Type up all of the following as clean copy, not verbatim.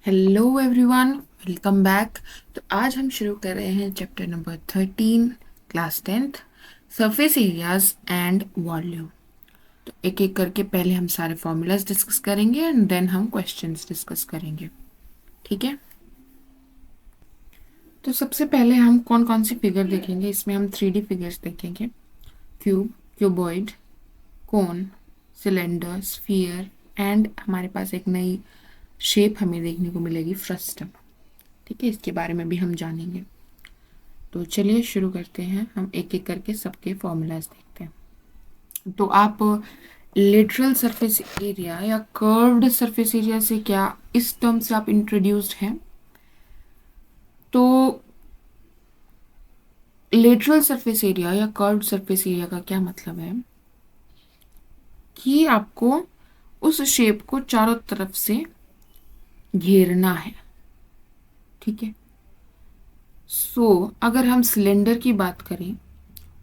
Hello everyone, welcome back. तो आज हम शुरू कर रहे हैं chapter number 13, class 10th, surface areas and volume. तो एक एक करके पहले हम सारे फॉर्मूलाज डिस्कस करेंगे एंड देन हम क्वेश्चंस डिस्कस करेंगे। ठीक है। तो सबसे पहले हम कौन कौन सी फिगर देखेंगे। इसमें हम 3D फिगर्स देखेंगे। Cube, cuboid, cone, cylinder, sphere and हमारे पास एक नई शेप हमें देखने को मिलेगी, फ्रस्टम। ठीक है, इसके बारे में भी हम जानेंगे। तो चलिए शुरू करते हैं। हम एक एक करके सबके फॉर्मूलाज देखते हैं। तो आप लेटरल सरफेस एरिया या कर्व्ड सरफेस एरिया से क्या इस टर्म से आप इंट्रोड्यूस्ड हैं? तो लेटरल सरफेस एरिया या कर्व्ड सरफेस एरिया का क्या मतलब है कि आपको उस शेप को चारों तरफ से घेरना है। ठीक है। अगर हम सिलेंडर की बात करें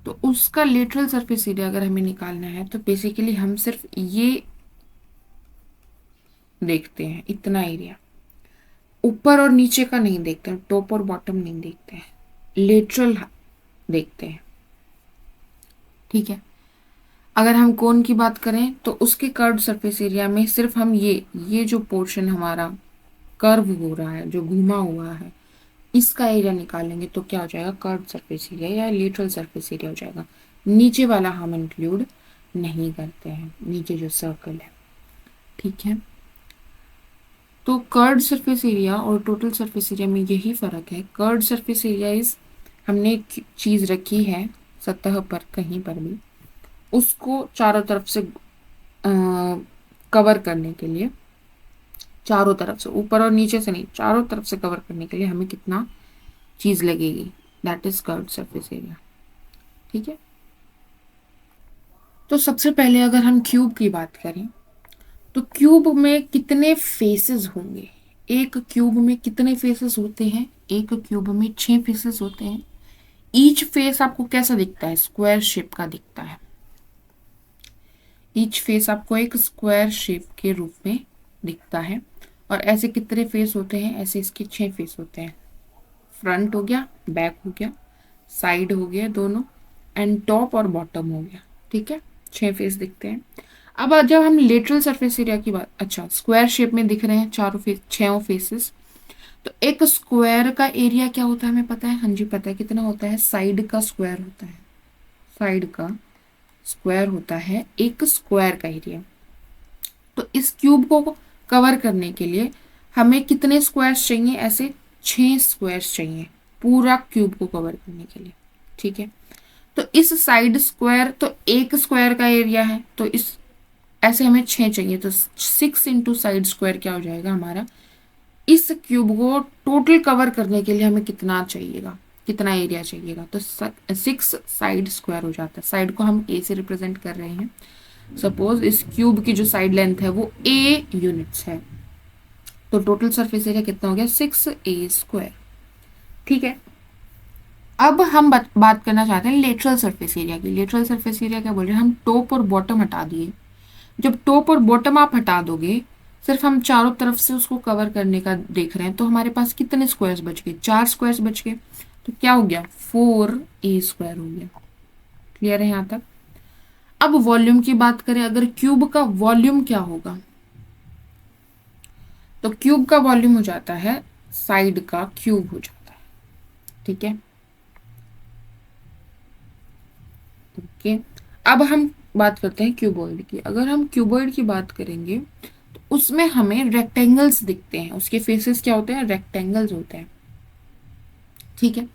तो उसका लेटरल सरफेस एरिया अगर हमें निकालना है तो बेसिकली हम सिर्फ ये देखते हैं, इतना एरिया। ऊपर और नीचे का नहीं देखते हैं, टॉप और बॉटम नहीं देखते हैं, लेटरल देखते हैं। ठीक है। अगर हम कोन की बात करें तो उसके कर्व सरफेस एरिया में सिर्फ हम ये जो पोर्शन हमारा कर्व हो रहा है, जो घुमा हुआ है, इसका एरिया निकालेंगे तो क्या हो जाएगा? कर्व सरफेस एरिया या लेटरल सरफेस एरिया हो जाएगा। नीचे वाला हम इंक्लूड नहीं करते हैं, नीचे जो सर्कल है। ठीक है। तो कर्व्ड सरफेस एरिया और टोटल सरफेस एरिया में यही फर्क है। कर्व्ड सरफेस एरिया इज, हमने एक चीज रखी है सतह पर कहीं पर भी, उसको चारों तरफ से कवर करने के लिए, चारों तरफ से, ऊपर और नीचे से नहीं, चारों तरफ से कवर करने के लिए हमें कितना चीज लगेगी, that is curved surface area. ठीक है। तो सबसे पहले अगर हम क्यूब की बात करें तो क्यूब में कितने फेसेस होंगे? एक क्यूब में कितने फेसेस होते हैं? एक क्यूब में 6 फेसेस होते हैं। ईच फेस आपको कैसा दिखता है? स्क्वायर शेप का दिखता है। ईच फेस आपको एक स्क्वायर शेप के रूप में दिखता है। और ऐसे कितने फेस होते हैं? ऐसे इसके 6 फेस होते हैं। फ्रंट हो गया, बैक हो गया, साइड हो गया दोनों, एंड टॉप और बॉटम हो गया। ठीक है, 6 फेस दिखते हैं। अब जब हम लेटरल सरफेस एरिया की बात, अच्छा स्क्वायर शेप में दिख रहे हैं चारों फेस, 6 फेसेस। तो एक स्क्वायर का एरिया क्या होता है हमें पता है? हाँ जी पता है। कितना होता है? साइड का स्क्वायर होता है। साइड का स्क्वायर होता है एक स्क्वायर का एरिया। तो इस क्यूब को कवर करने के लिए हमें कितने स्क्वायर्स चाहिए? ऐसे 6 स्क्वायर्स चाहिए पूरा क्यूब को कवर करने के लिए। ठीक है। तो इस साइड स्क्वायर, तो एक स्क्वायर का एरिया है, तो इस ऐसे हमें 6 चाहिए, तो 6 इंटू साइड स्क्वायर क्या हो जाएगा हमारा? इस क्यूब को टोटल कवर करने के लिए हमें कितना चाहिएगा, कितना एरिया चाहिएगा? तो 6 साइड स्क्वायर हो जाता है। साइड को हम ए से रिप्रेजेंट कर रहे हैं। सपोज इस क्यूब की जो साइड लेंथ है वो ए यूनिट्स है, तो टोटल सरफेस एरिया कितना हो गया? 6a²। ठीक है। अब हम बात करना चाहते हैं लेटरल सरफेस एरिया की। लेटरल सरफेस एरिया क्या बोल रहे हैं? हम टॉप और बॉटम हटा दिए। जब टॉप और बॉटम आप हटा दोगे, सिर्फ हम चारों तरफ से उसको कवर करने का देख रहे हैं, तो हमारे पास कितने स्क्वायर्स बच गए? 4 स्क्वायर्स बच गए। तो क्या हो गया? 4a² हो गया। क्लियर है यहाँ तक? अब वॉल्यूम की बात करें, अगर क्यूब का वॉल्यूम क्या होगा? तो क्यूब का वॉल्यूम हो जाता है, साइड का क्यूब हो जाता है। ठीक है। ओके। अब हम बात करते हैं क्यूबॉइड की। अगर हम क्यूबॉइड की बात करेंगे तो उसमें हमें रेक्टेंगल्स दिखते हैं। उसके फेसेस क्या होते हैं? रेक्टेंगल्स होते हैं। ठीक है।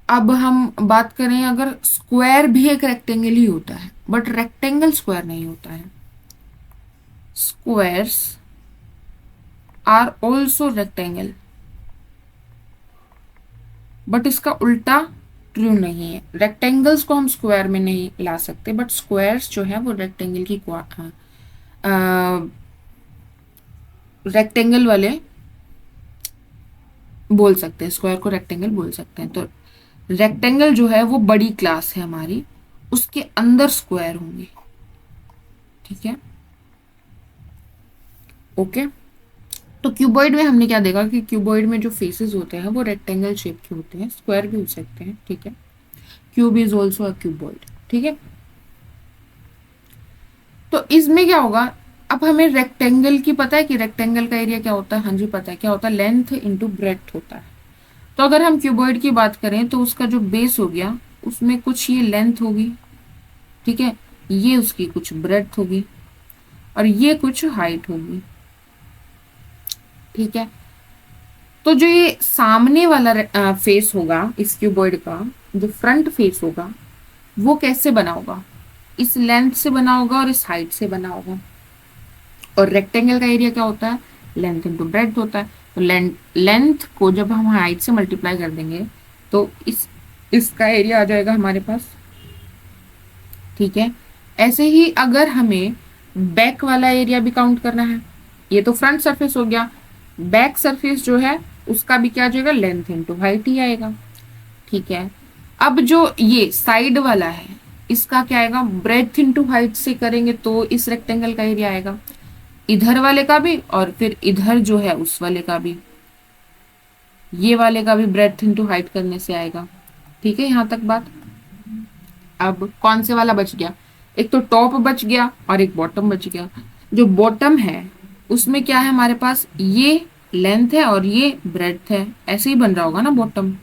अब हम बात करें, अगर स्क्वायर भी एक रेक्टेंगल ही होता है, बट रेक्टेंगल स्क्वायर नहीं होता है। Squares are also rectangle, but इसका उल्टा ट्रू नहीं है। रेक्टेंगल्स को हम स्क्वायर में नहीं ला सकते, बट स्क्वायर्स जो है वो रेक्टेंगल की रेक्टेंगल वाले बोल सकते हैं, स्क्वायर को रेक्टेंगल बोल सकते हैं। तो रेक्टेंगल जो है वो बड़ी क्लास है हमारी, उसके अंदर स्क्वायर होंगे। ठीक है। ओके। तो क्यूबॉइड में हमने क्या देखा कि क्यूबॉइड में जो फेसेस होते हैं वो रेक्टेंगल शेप के होते हैं, स्क्वायर भी हो सकते हैं, ठीक है। Cube is also a cuboid, ठीक है। तो इसमें क्या होगा, अब हमें रेक्टेंगल की पता है कि रेक्टेंगल का एरिया क्या होता है, हाँ जी पता है, क्या होता है, लेंथ इंटू ब्रेड्थ होता है। तो अगर हम क्यूबॉइड की बात करें तो उसका जो बेस हो गया उसमें कुछ ये लेंथ होगी, ठीक है, ये उसकी कुछ ब्रेड्थ होगी और ये कुछ हाइट होगी, ठीक है। तो जो ये सामने वाला फेस होगा इस क्यूबॉइड का, जो फ्रंट फेस होगा वो कैसे बना होगा, इस लेंथ से बना होगा और इस हाइट से बना होगा। और रेक्टेंगल का एरिया क्या होता है, लेंथ इंटू ब्रेड्थ होता है। तो लेंथ को जब हम हाइट से मल्टीप्लाई कर देंगे तो इसका एरिया आ जाएगा हमारे पास, ठीक है। ऐसे ही अगर हमें बैक वाला एरिया भी काउंट करना है, ये तो फ्रंट सरफेस हो गया, बैक सरफेस जो है उसका भी क्या आ जाएगा, लेंथ इंटू हाइट ही आएगा, ठीक है। अब जो ये साइड वाला है इसका क्या आएगा, ब्रेथ इंटू हाइट से करेंगे तो इस रेक्टेंगल का एरिया आएगा, इधर वाले का भी और फिर इधर जो है उस वाले का भी, ये वाले का भी ब्रेथ इंटू हाइट करने से आएगा, ठीक है, यहां तक बात। अब कौन से वाला बच गया, एक तो टॉप बच गया और एक बॉटम बच गया। जो बॉटम है उसमें क्या है हमारे पास, ये लेंथ है और ये ब्रेड्थ है, ऐसे ही बन रहा होगा ना बॉटम,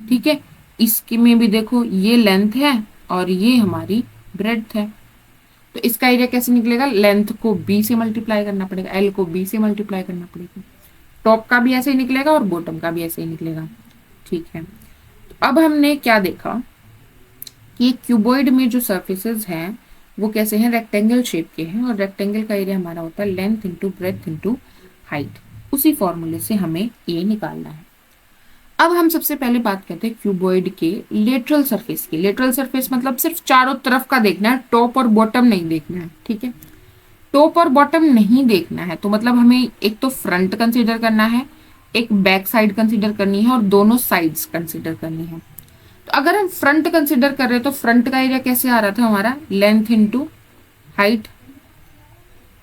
ठीक है। इसके में भी देखो ये लेंथ है और ये हमारी ब्रेड्थ है। तो इसका एरिया कैसे निकलेगा, लेंथ को बी से मल्टीप्लाई करना पड़ेगा, एल को बी से मल्टीप्लाई करना पड़ेगा, टॉप का भी ऐसे ही निकलेगा और बॉटम का भी ऐसे ही निकलेगा, ठीक है। तो अब हमने क्या देखा कि क्यूबॉइड में जो सर्फेसेस हैं वो कैसे हैं, रेक्टेंगल शेप के हैं और रेक्टेंगल का एरिया हमारा होता है length into breadth into height. उसी फॉर्मूले से हमें ये निकालना है। अब हम सबसे पहले बात करते हैं क्यूबॉइड के लेटरल सरफेस की। लेटरल सरफेस मतलब सिर्फ चारों तरफ का देखना है, टॉप और बॉटम नहीं देखना है, ठीक है। टॉप और बॉटम नहीं देखना है तो मतलब हमें एक तो फ्रंट कंसीडर करना है, एक बैक साइड कंसीडर करनी है और दोनों साइड्स कंसीडर करनी है। तो अगर हम फ्रंट कंसीडर कर रहे हैं तो फ्रंट का एरिया कैसे आ रहा था हमारा, लेंथ इंटू हाइट।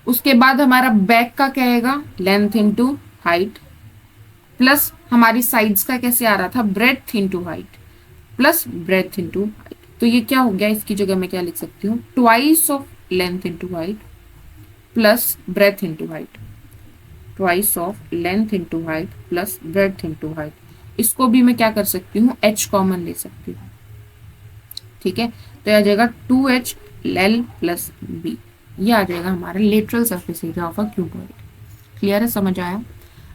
उसके बाद हमारा बैक का क्या आएगा, लेंथ इंटू हाइट, प्लस हमारी साइड्स का कैसे आ रहा था, breadth into height plus breadth into height. तो ये क्या हो गया, इसकी जगह मैं क्या लिख सकती हूँ, twice of length into height plus breadth into height, twice of length into height plus breadth into height. इसको भी मैं क्या कर सकती हूँ, एच कॉमन ले सकती हूँ, ठीक है। तो आ जाएगा 2h एल प्लस बी, ये आ जाएगा हमारा lateral surface area of a cuboid. Clear है, समझ आया।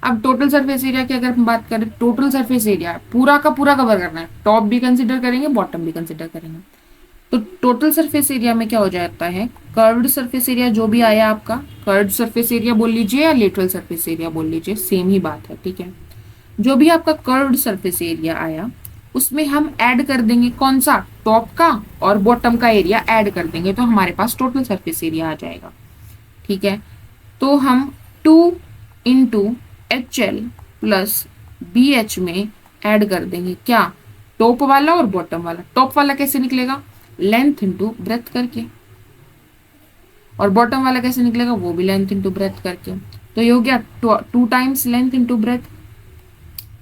अब टोटल सरफेस एरिया की अगर हम बात करें, टोटल सरफेस एरिया पूरा का पूरा कवर करना है, टॉप भी कंसिडर करेंगे बॉटम भी कंसिडर करेंगे। तो टोटल सरफेस एरिया में क्या हो जाता है, कर्व्ड सरफेस एरिया जो भी आया आपका, कर्व्ड सरफेस एरिया बोल लीजिए या लेटरल सरफेस एरिया बोल लीजिए, सेम ही बात है, ठीक है। जो भी आपका कर्व्ड सरफेस एरिया आया उसमें हम ऐड कर देंगे कौन सा, टॉप का और बॉटम का एरिया ऐड कर देंगे तो हमारे पास टोटल सरफेस एरिया आ जाएगा, ठीक है। तो हम 2 into h l plus b h में ऐड कर देंगे क्या, टॉप वाला और बॉटम वाला। टॉप वाला कैसे निकलेगा, लेंथ इंटू ब्रेथ करके, और बॉटम वाला कैसे निकलेगा, वो भी लेंथ इंटू ब्रेथ करके। तो ये हो गया 2 टाइम्स लेंथ इंटू ब्रेथ,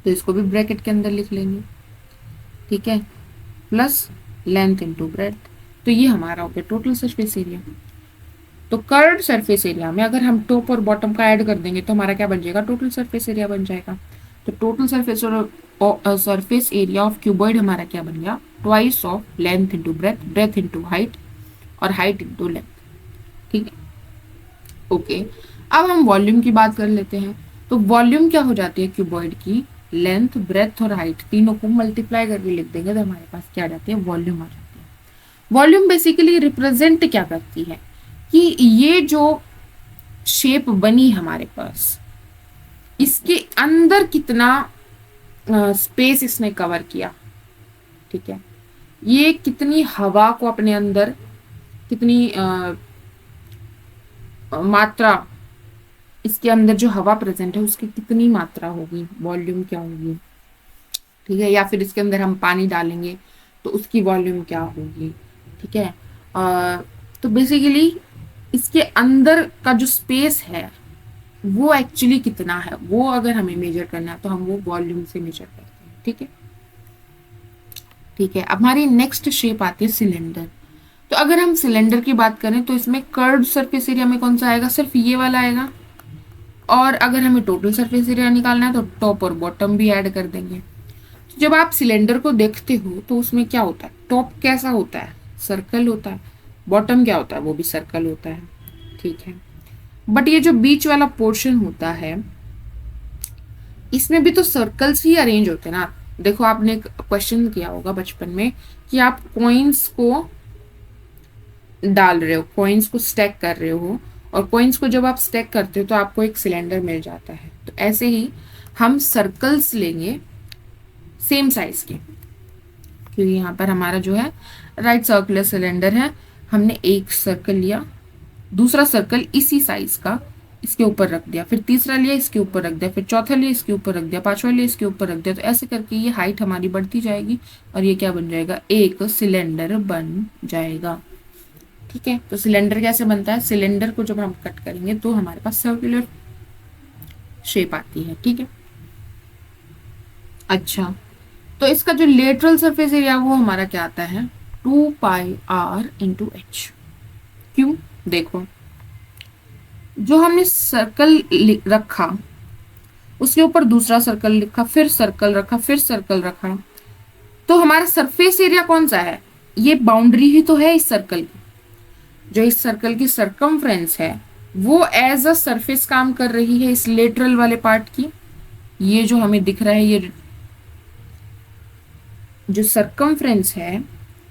तो इसको भी ब्रैकेट के अंदर लिख लेंगे, ठीक है, प्लस लेंथ इंटू ब्रेथ। तो ये हमारा हो गया टोटल सरफेस एरिया। तो कर्व्ड सरफेस एरिया में अगर हम टॉप और बॉटम का ऐड कर देंगे तो हमारा क्या बन जाएगा, टोटल सरफेस एरिया बन जाएगा। तो टोटल सरफेस और सरफेस एरिया ऑफ क्यूबॉइड हमारा क्या बन गया, twice of length into breadth, breath into height और हाइट इंटू लेंथ, ठीक है, ओके। अब हम वॉल्यूम की बात कर लेते हैं। तो वॉल्यूम क्या हो जाती है क्यूबॉइड की, लेंथ ब्रेथ और हाइट तीनों को मल्टीप्लाई करके लिख देंगे तो हमारे पास क्या आ जाती है, वॉल्यूम आ जाती है। वॉल्यूम बेसिकली रिप्रेजेंट क्या करती है कि ये जो शेप बनी हमारे पास, इसके अंदर कितना स्पेस इसने कवर किया, ठीक है, ये कितनी हवा को अपने अंदर, कितनी मात्रा, इसके अंदर जो हवा प्रेजेंट है उसकी कितनी मात्रा होगी, वॉल्यूम क्या होगी, ठीक है। या फिर इसके अंदर हम पानी डालेंगे तो उसकी वॉल्यूम क्या होगी, ठीक है। तो बेसिकली इसके अंदर का जो स्पेस है वो एक्चुअली कितना है, वो अगर हमें मेजर करना है तो हम वो वॉल्यूम से मेजर करते हैं। ठीक है, ठीक है। अब हमारी नेक्स्ट शेप आती है सिलेंडर। तो अगर हम सिलेंडर की बात करें तो इसमें कर्व्ड सरफेस एरिया में कौन सा आएगा, सिर्फ ये वाला आएगा। और अगर हमें टोटल सरफेस एरिया निकालना है तो टॉप और बॉटम भी ऐड कर देंगे। तो जब आप सिलेंडर को देखते हो तो उसमें क्या होता है, टॉप कैसा होता है, सर्कल होता है। बॉटम क्या होता है, वो भी सर्कल होता है। ठीक है, बट ये जो बीच वाला पोर्शन होता है इसमें भी तो सर्कल्स ही अरेंज होते हैं ना। देखो आपने क्वेश्चन किया होगा बचपन में कि आप कॉइन्स को डाल रहे हो, कॉइन्स को स्टैक कर रहे हो, और कॉइन्स को जब आप स्टैक करते हो तो आपको एक सिलेंडर मिल जाता है। तो ऐसे ही हम सर्कल्स लेंगे सेम साइज के, क्योंकि यहाँ पर हमारा जो है राइट सर्कुलर सिलेंडर है। हमने एक सर्कल लिया, दूसरा सर्कल इसी साइज का इसके ऊपर रख दिया, फिर तीसरा लिया इसके ऊपर रख दिया, फिर चौथा लिया इसके ऊपर रख दिया, पांचवा लिया इसके ऊपर रख दिया। तो ऐसे करके ये हाइट हमारी बढ़ती जाएगी और ये क्या बन जाएगा, एक सिलेंडर बन जाएगा। ठीक है, तो सिलेंडर कैसे बनता है, सिलेंडर को जब हम कट करेंगे तो हमारे पास सर्कुलर शेप आती है। ठीक है, अच्छा, तो इसका जो लेटरल सरफेस एरिया वो हमारा क्या आता है, 2πr/h। क्यों, देखो जो हमने सर्कल रखा उसके ऊपर दूसरा सर्कल लिखा, फिर सर्कल रखा, फिर सर्कल रखा, तो हमारा सरफेस एरिया कौन सा है, ये बाउंड्री ही तो है इस सर्कल की। जो इस सर्कल की सरकमफ्रेंस है वो एज अ सरफेस काम कर रही है इस लेटरल वाले पार्ट की। ये जो हमें दिख रहा है, ये जो सरकमफ्रेंस है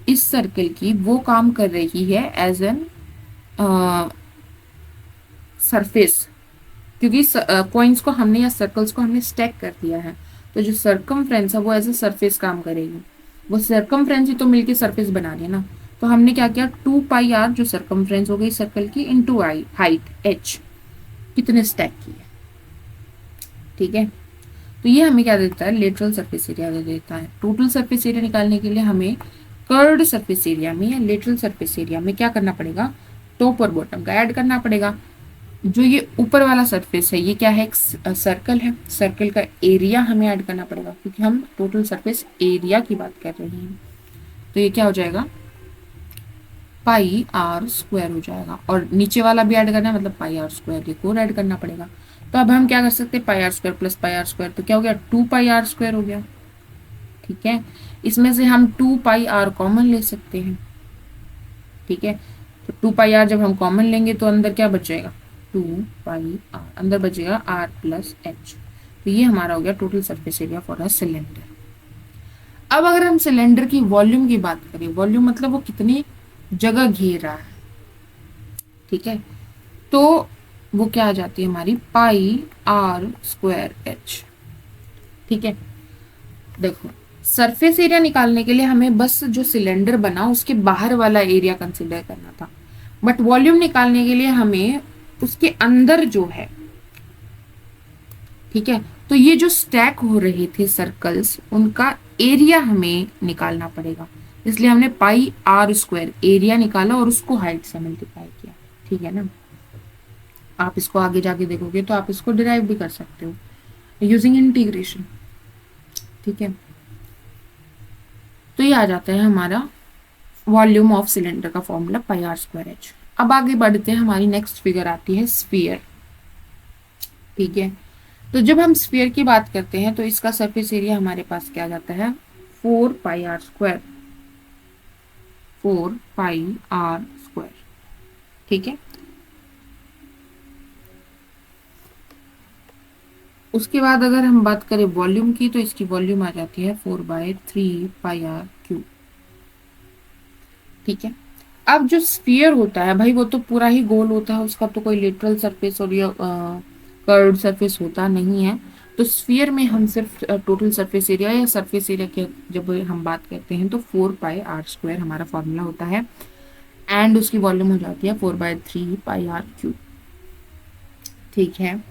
इस सर्कल की वो काम कर रही है एज एन सरफेस, क्योंकि कॉइन्स को हमने या सर्कल्स को हमने स्टैक कर दिया है। तो जो सरकमफ्रेंस है वो एज ए सरफेस काम करेगी। वो सरकमफ्रेंस ही तो मिलके सरफेस बना रही है ना। तो हमने क्या किया, 2πr जो सरकमफ्रेंस हो गई सर्कल की इंटू आई हाइट h, कितने स्टैक किए। ठीक है, तो ये हमें क्या देता है, लेटरल सरफेस एरिया दे देता है। टोटल सरफेस एरिया निकालने के लिए हमें कर्व्ड सरफेस एरिया में या लेटरल सरफेस एरिया में क्या करना पड़ेगा, टॉप और बॉटम का ऐड करना पड़ेगा। जो ये ऊपर वाला सरफेस है ये क्या है, एक सर्कल है, सर्कल का एरिया हमें ऐड करना पड़ेगा क्योंकि हम टोटल सरफेस एरिया की बात कर रहे हैं। तो ये क्या हो जाएगा, πr² हो जाएगा, और नीचे वाला भी ऐड करना है मतलब πr², ये कोड ऐड करना पड़ेगा। तो अब हम क्या कर सकते हैं, πr² प्लस πr², तो क्या हो गया, 2πr² हो गया। ठीक है, इसमें से हम 2πr कॉमन ले सकते हैं। ठीक है, तो 2πr जब हम कॉमन लेंगे तो अंदर क्या बचेगा, 2πr, अंदर बचेगा r प्लस h। तो ये हमारा हो गया total surface area for a cylinder. अब अगर हम सिलेंडर की वॉल्यूम की बात करें, वॉल्यूम मतलब वो कितनी जगह घेर रहा है। ठीक है, तो वो क्या आ जाती है हमारी πr²h। ठीक है, देखो सरफेस एरिया निकालने के लिए हमें बस जो सिलेंडर बना उसके बाहर वाला एरिया कंसिडर करना था, बट वॉल्यूम निकालने के लिए हमें उसके अंदर जो है। ठीक है, तो ये जो स्टैक हो रहे थे सर्कल्स उनका एरिया हमें निकालना पड़ेगा, इसलिए हमने πr² एरिया निकाला और उसको हाइट से मल्टीप्लाई किया। ठीक है ना, आप इसको आगे जाके देखोगे तो आप इसको डिराइव भी कर सकते हो यूजिंग इंटीग्रेशन। ठीक है, तो ये आ जाता है हमारा वॉल्यूम ऑफ सिलेंडर का फॉर्मूला πr²h। अब आगे बढ़ते हैं, हमारी नेक्स्ट फिगर आती है स्फीयर। ठीक है, तो जब हम स्फीयर की बात करते हैं तो इसका सरफेस एरिया हमारे पास क्या जाता है, 4πr², 4πr²। ठीक है, उसके बाद अगर हम बात करें वॉल्यूम की तो इसकी वॉल्यूम आ जाती है 4/3πr³। ठीक है, अब जो स्फीयर होता है भाई वो तो पूरा ही गोल होता है, उसका तो कोई लेटरल सरफेस और या कर्व्ड सरफेस होता नहीं है। तो स्फीयर में हम सिर्फ टोटल सरफेस एरिया या सरफेस एरिया की जब हम बात करते हैं तो 4πr² हमारा फॉर्मूला होता है, एंड उसकी वॉल्यूम हो जाती है 4/3πr³। ठीक है,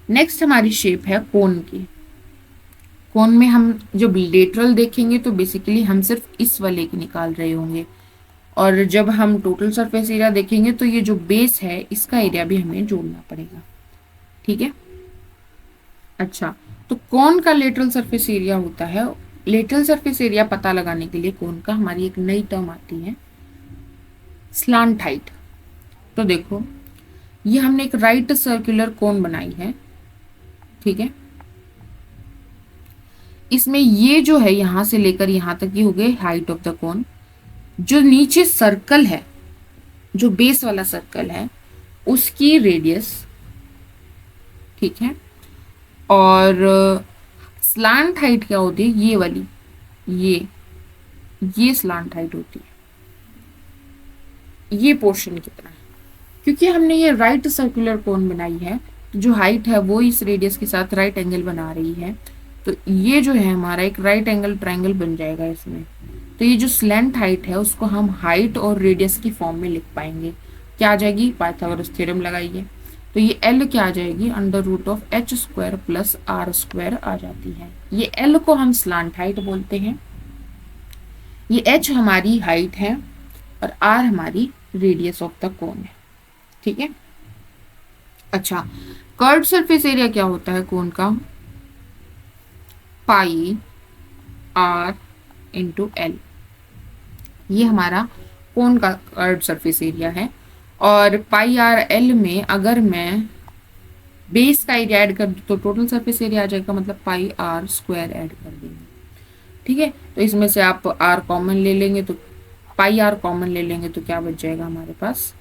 नेक्स्ट हमारी शेप है कोन की। कोन में हम जब लेटरल देखेंगे तो बेसिकली हम सिर्फ इस वाले की निकाल रहे होंगे, और जब हम टोटल सरफेस एरिया देखेंगे तो ये जो बेस है इसका एरिया भी हमें जोड़ना पड़ेगा। ठीक है। अच्छा, तो कोन का लेटरल सरफेस एरिया होता है, लेटरल सरफेस एरिया पता लगाने के लिए कोन का हमारी एक नई टर्म आती है, स्लांट हाइट। तो देखो, ये हमने एक राइट सर्कुलर कोन बनाई है, ठीक है। इसमें ये जो है यहां से लेकर यहां तक ये हो गए हाइट ऑफ द कोन। जो नीचे सर्कल है, जो बेस वाला सर्कल है, उसकी रेडियस, ठीक है। और स्लांट हाइट क्या होती है, ये वाली, ये स्लांट हाइट होती है, ये पोर्शन कितना है। क्योंकि हमने ये राइट सर्कुलर कोन बनाई है, तो जो हाइट है वो इस रेडियस के साथ राइट एंगल बना रही है, तो ये जो है हमारा एक राइट एंगल ट्रायंगल बन जाएगा इसमें। तो ये जो स्लैंट हाइट है उसको हम हाइट और रेडियस की फॉर्म में लिख पाएंगे। क्या आ जाएगी, पाइथागोरस थ्योरम लगाइए, तो ये L क्या आ जाएगी, under root of h square plus r square आ जाती है। ये L को हम स्लांट हाइट बोलते हैं, ये h हमारी हाइट है और r हमारी रेडियस ऑफ द कोन है, ठीक है। अच्छा, कर्व्ड सरफेस एरिया क्या होता है कोन का, पाई r इंटू एल, ये हमारा कोन का कर्व्ड सरफेस एरिया है। और पाई आर एल में अगर मैं बेस का एरिया ऐड कर दूं तो टोटल सरफेस एरिया आ जाएगा, मतलब पाई आर स्क्वायर ऐड कर देंगे, ठीक है। तो इसमें से आप आर कॉमन ले लेंगे, तो पाई आर कॉमन ले लेंगे तो क्या बच जाएगा हमारे पास,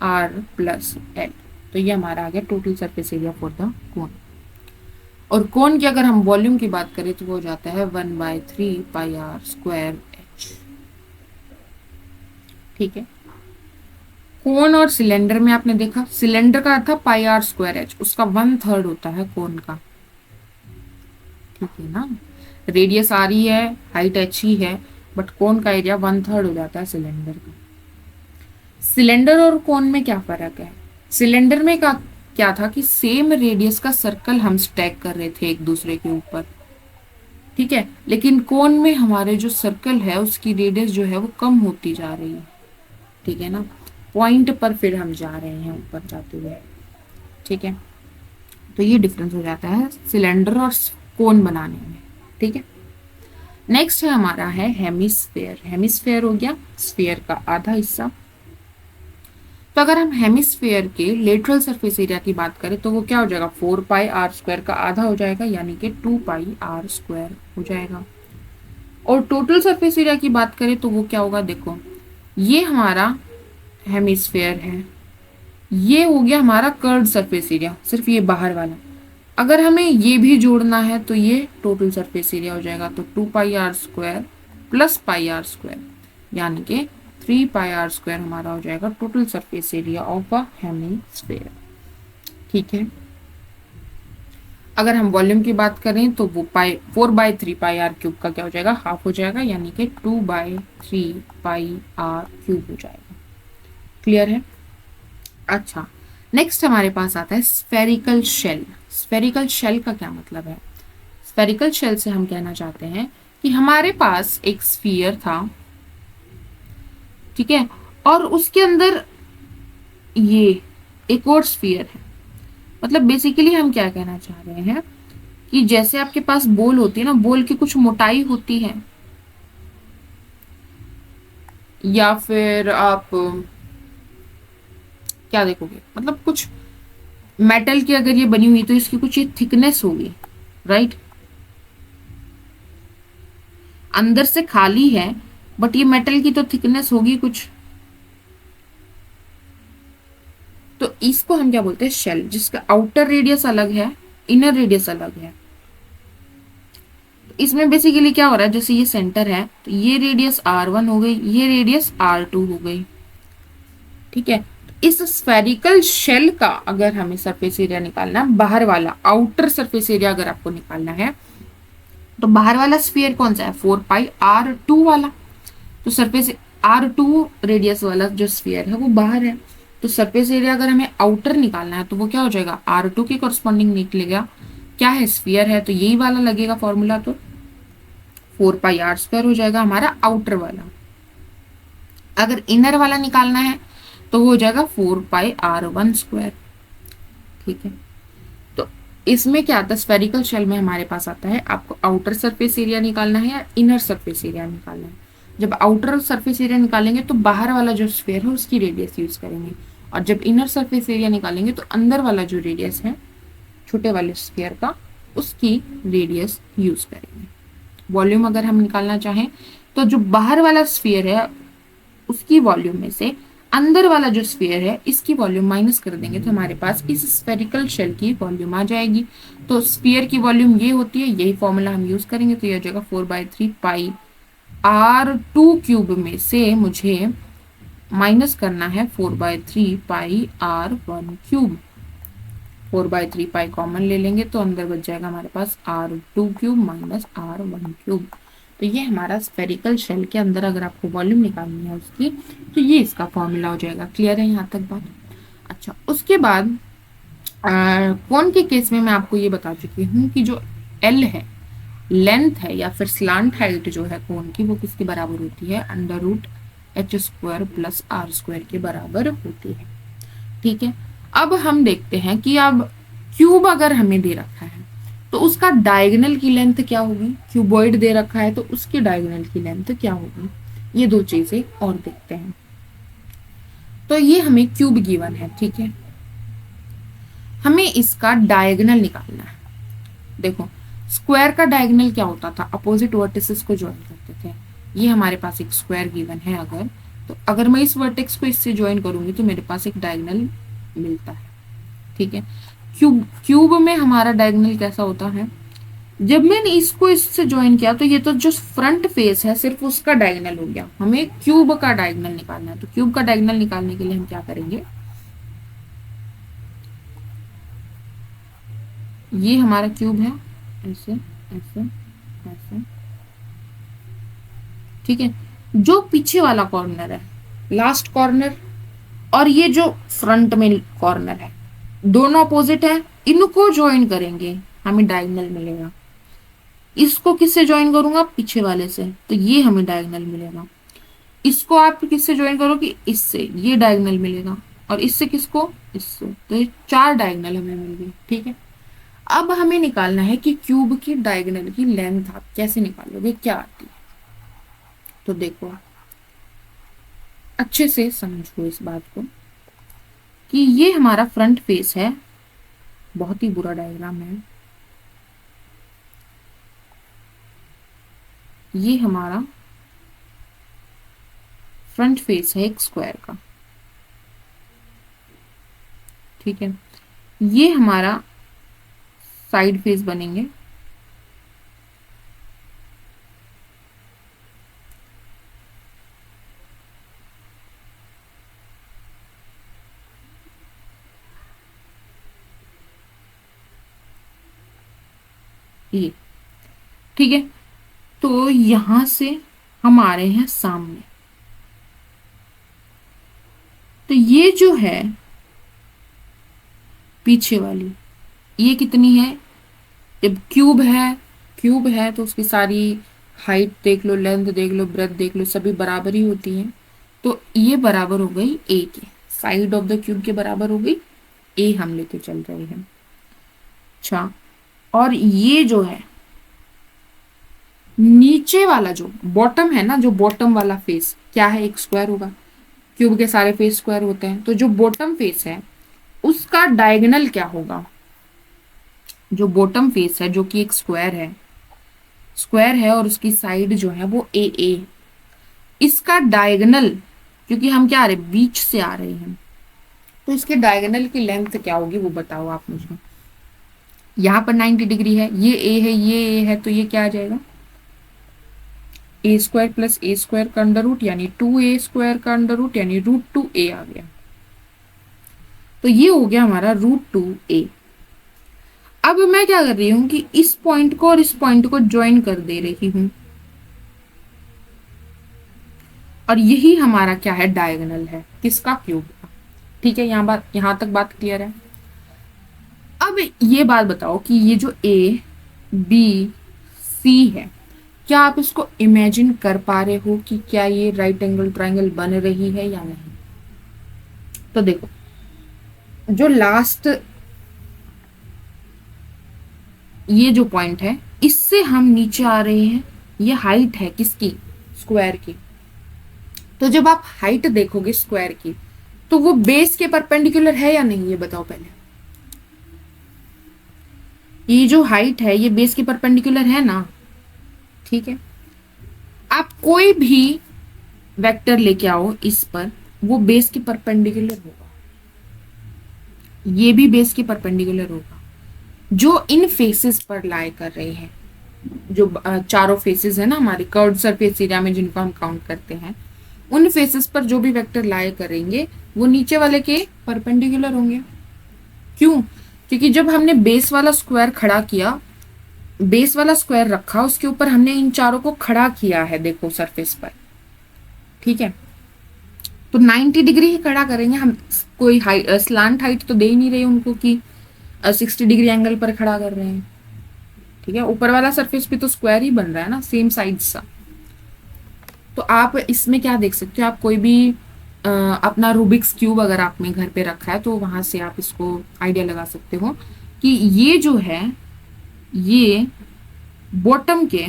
आर प्लस एल। तो ये हमारा आ गया total surface area for the cone. और कोन की अगर हम वॉल्यूम की बात करें तो वो हो जाता है 1/3 पाई आर स्क्वायर एच, ठीक है। कोन और सिलेंडर में आपने देखा, सिलेंडर का था पाई आर स्क्वायर एच, उसका 1/3 होता है कोन का, ठीक है ना। रेडियस आर ही है, हाइट एच ही है, बट कोन का एरिया 1/3 हो जाता है सिलेंडर का। सिलेंडर और कोन में क्या फर्क है, सिलेंडर में का क्या था कि सेम रेडियस का सर्कल हम स्टैक कर रहे थे एक दूसरे के ऊपर, ठीक है। लेकिन कोन में हमारे जो सर्कल है उसकी रेडियस जो है वो कम होती जा रही है, ठीक है ना। पॉइंट पर फिर हम जा रहे हैं ऊपर जाते हुए, ठीक है। तो ये डिफरेंस हो जाता है सिलेंडर और कोन बनाने में, ठीक है। नेक्स्ट है हमारा है हेमिस्फेयर। हेमिस्फेयर हो गया स्फीयर का आधा हिस्सा। तो अगर हम हेमिस्फेयर के लेटरल सरफेस एरिया की बात करें तो वो क्या हो जाएगा, 4 पाई आर स्क्वायर का आधा हो जाएगा, यानी कि 2 पाई आर स्क्वायर हो जाएगा। और टोटल सरफेस एरिया की बात करें तो वो क्या होगा, देखो ये हमारा हेमिस्फेयर है, ये हो गया हमारा कर्व्ड सरफेस एरिया, सिर्फ ये बाहर वाला। अगर हमें ये भी जोड़ना है तो ये टोटल सरफेस एरिया हो जाएगा, तो 2 pi are square plus pi are square, यानी कि 3 पाई आर स्क्वायर हमारा हो जाएगा total surface area of a hemisphere, ठीक है। अगर हम वॉल्यूम की बात करें तो वो 4/3 पाई आर क्यूब का क्या हो जाएगा, हाफ हो जाएगा, यानी कि 2/3 पाई आर क्यूब हो जाएगा। क्लियर है। अच्छा, नेक्स्ट हमारे पास आता है स्फेरिकल शेल। स्फेरिकल शेल का क्या मतलब है, स्फेरिकल शेल से हम कहना चाहते हैं कि हमारे पास एक स्फीयर था, ठीक है, और उसके अंदर ये एक और स्फीयर है। मतलब बेसिकली हम क्या कहना चाह रहे हैं कि जैसे आपके पास बॉल होती है ना, बॉल की कुछ मोटाई होती है, या फिर आप क्या देखोगे, मतलब कुछ मेटल की अगर ये बनी हुई तो इसकी कुछ ये थिकनेस होगी, राइट। अंदर से खाली है बट ये मेटल की तो थिकनेस होगी कुछ, तो इसको हम क्या बोलते हैं, शेल, जिसका आउटर रेडियस अलग है, इनर रेडियस अलग है। तो इसमें बेसिकली क्या हो रहा है, जैसे ये सेंटर है तो ये रेडियस R1 हो गई, ये रेडियस R2 हो गई, ठीक है। इस स्फेरिकल शेल का अगर हमें सरफेस एरिया निकालना है, बाहर वाला आउटर सरफेस एरिया अगर आपको निकालना है, तो बाहर वाला स्फीयर कौन सा है, 4 पाई R2 वाला। तो सरफेस R2 रेडियस वाला जो स्फीयर है वो बाहर है, तो सरफेस एरिया अगर हमें आउटर निकालना है तो वो क्या हो जाएगा, R2 के कॉरस्पॉन्डिंग निकलेगा। क्या है, स्फीयर है, तो यही वाला लगेगा फॉर्मूला, तो 4 पाई आर स्क्वायर हो जाएगा हमारा आउटर वाला। अगर इनर वाला निकालना है तो वो हो जाएगा 4 पाई R1 स्क्वायर, ठीक है। इसमें क्या आता है, स्फेरिकल शेल में हमारे पास आता है आपको आउटर सरफेस एरिया निकालना है या इनर सरफेस एरिया निकालना है। जब आउटर सरफेस एरिया निकालेंगे तो बाहर वाला जो स्फेयर है उसकी रेडियस यूज करेंगे, और जब इनर सरफेस एरिया निकालेंगे तो अंदर वाला जो रेडियस है छोटे वाले स्फीयर का, उसकी रेडियस यूज करेंगे। वॉल्यूम अगर हम निकालना चाहें तो जो बाहर वाला स्फीयर है उसकी वॉल्यूम में से अंदर वाला जो स्फीयर है इसकी वॉल्यूम माइनस कर देंगे तो हमारे पास इस स्फेरिकल शेल की वॉल्यूम आ जाएगी। तो स्फीयर की वॉल्यूम ये होती है, यही फॉर्मूला हम यूज करेंगे, तो ये हो जाएगा 4/3 पाई R2 क्यूब में से मुझे माइनस करना है 4/3 पाई R1 क्यूब। 4/3 पाई कॉमन ले लेंगे तो अंदर बच जाएगा हमारे पास R2 cube minus R1 cube. तो ये हमारा स्फेरिकल शेल के अंदर अगर आपको वॉल्यूम निकालनी है उसकी, तो ये इसका फॉर्मूला हो जाएगा। क्लियर है यहाँ तक बात? अच्छा, उसके बाद कोन के केस में मैं आपको ये बता चुकी हूँ कि जो एल है, लेंथ है या फिर स्लांट हाइट जो है कोन की, वो किसके बराबर होती है, √h² प्लस R² के बराबर होती है। ठीक है, अब हम देखते हैं कि अब क्यूब अगर हमें दे रखा है तो उसका डायगोनल की लेंथ क्या होगी, क्यूबॉइड दे रखा है तो उसकी डायगोनल की लेंथ क्या होगी, ये दो चीजें और देखते हैं। तो ये हमें क्यूब गिवन है, ठीक है, हमें इसका डायगोनल निकालना है। देखो, स्क्वायर का डायगोनल क्या होता था, अपोजिट वर्टिसेस को ज्वाइन करते थे। ये हमारे पास एक स्क्वायर गिवन है अगर, तो अगर मैं इस वर्टेक्स को इससे ज्वाइन करूंगी तो मेरे पास एक डायगोनल मिलता है। ठीक है, क्यूब में हमारा डायगोनल कैसा होता है, जब मैंने इसको इससे ज्वाइन किया तो ये तो जो फ्रंट फेस है सिर्फ उसका डायगोनल हो गया, हमें क्यूब का डायगोनल निकालना है। तो क्यूब का डायगोनल निकालने के लिए हम क्या करेंगे, ये हमारा क्यूब है, ऐसे ऐसे ऐसे, ठीक है, जो पीछे वाला कॉर्नर है, लास्ट कॉर्नर, और ये जो फ्रंट में कॉर्नर है, दोनों अपोजिट है, इनको ज्वाइन करेंगे हमें डायगोनल मिलेगा। इसको किससे ज्वाइन करूंगा, पीछे वाले से, तो ये हमें डायगोनल मिलेगा। इसको आप किससे ज्वाइन करोगे, इससे, ये डायगोनल मिलेगा, और इससे किसको, इससे, तो ये 4 डायगोनल हमें मिल गई। ठीक है, अब हमें निकालना है कि क्यूब की डायगोनल की लेंथ आप कैसे निकालोगे, क्या आती है। तो देखो, अच्छे से समझो इस बात को कि ये हमारा फ्रंट फेस है, बहुत ही बुरा डायग्राम है, ये हमारा फ्रंट फेस है एक स्क्वायर का। ठीक है, ये हमारा साइड फेस बनेंगे, ये। ठीक है, तो यहां से हम आ रहे हैं सामने, तो ये जो है पीछे वाली, ये कितनी है, जब क्यूब है तो उसकी सारी हाइट देख लो, लेंथ देख लो, ब्रेथ देख लो, सभी बराबर ही होती हैं। तो ये बराबर हो गई ए के, साइड ऑफ द क्यूब के बराबर हो गई ए, हम लेके चल रहे हैं। अच्छा, और ये जो है नीचे वाला जो बॉटम है ना, जो बॉटम वाला फेस क्या है, एक स्क्वायर होगा, क्यूब के सारे फेस स्क्वायर होते हैं, तो जो बॉटम फेस है उसका डायगोनल क्या होगा, जो बॉटम फेस है जो कि एक स्क्वायर है और उसकी साइड जो है वो ए, इसका डायगोनल, क्योंकि हम क्या आ रहे, बीच से आ रहे हैं, तो इसके डायगोनल की लेंथ क्या होगी वो बताओ आप मुझे। यहाँ पर 90 डिग्री है, ये ए है, ये ए है, तो ये क्या आ जाएगा, a² प्लस a² का अंडर रूट, यानी 2a² का अंडर रूट, यानी √2a आ गया। तो ये हो गया हमारा √2a। अब मैं क्या कर रही हूं कि इस पॉइंट को और इस पॉइंट को ज्वाइन कर दे रही हूं, और यही हमारा क्या है, डायगोनल है, किसका, क्यूब का। ठीक है, यहां तक बात क्लियर है। अब ये बात बताओ कि ये जो ए बी सी है, क्या आप इसको इमेजिन कर पा रहे हो कि क्या ये राइट एंगल ट्राइंगल बन रही है या नहीं। तो देखो, जो लास्ट ये जो पॉइंट है इससे हम नीचे आ रहे हैं, ये हाइट है किसकी, स्क्वायर की। तो जब आप हाइट देखोगे स्क्वायर की तो वो बेस के परपेंडिकुलर है या नहीं, ये बताओ पहले। ये जो हाइट है ये बेस के परपेंडिकुलर है ना, ठीक है। आप कोई भी वेक्टर लेके आओ इस पर, वो बेस के परपेंडिकुलर होगा, ये भी बेस के परपेंडिकुलर होगा, जो इन फेसेस पर लाई कर रहे हैं, जो चारों फेसेस है ना हमारे कर्व्ड सरफेस एरिया में जिनको हम काउंट करते हैं, उन फेसेस पर जो भी वेक्टर लाई करेंगे वो नीचे वाले के परपेंडिकुलर होंगे। क्यों? क्योंकि जब हमने बेस वाला स्क्वायर खड़ा किया, बेस वाला स्क्वायर रखा, उसके ऊपर हमने इन चारों को खड़ा किया है, देखो सरफेस पर, ठीक है। तो 90 डिग्री ही खड़ा करेंगे हम, कोई स्लांट हाइट तो दे ही नहीं रहे उनको कि 60 डिग्री एंगल पर खड़ा कर रहे हैं, ठीक है। ऊपर वाला सरफेस भी तो स्क्वायर ही बन रहा है ना, सेम साइड सा। तो आप इसमें क्या देख सकते हो, आप कोई भी अपना रूबिक्स क्यूब अगर आपने घर पे रखा है तो वहां से आप इसको आइडिया लगा सकते हो कि ये जो है, ये बॉटम के,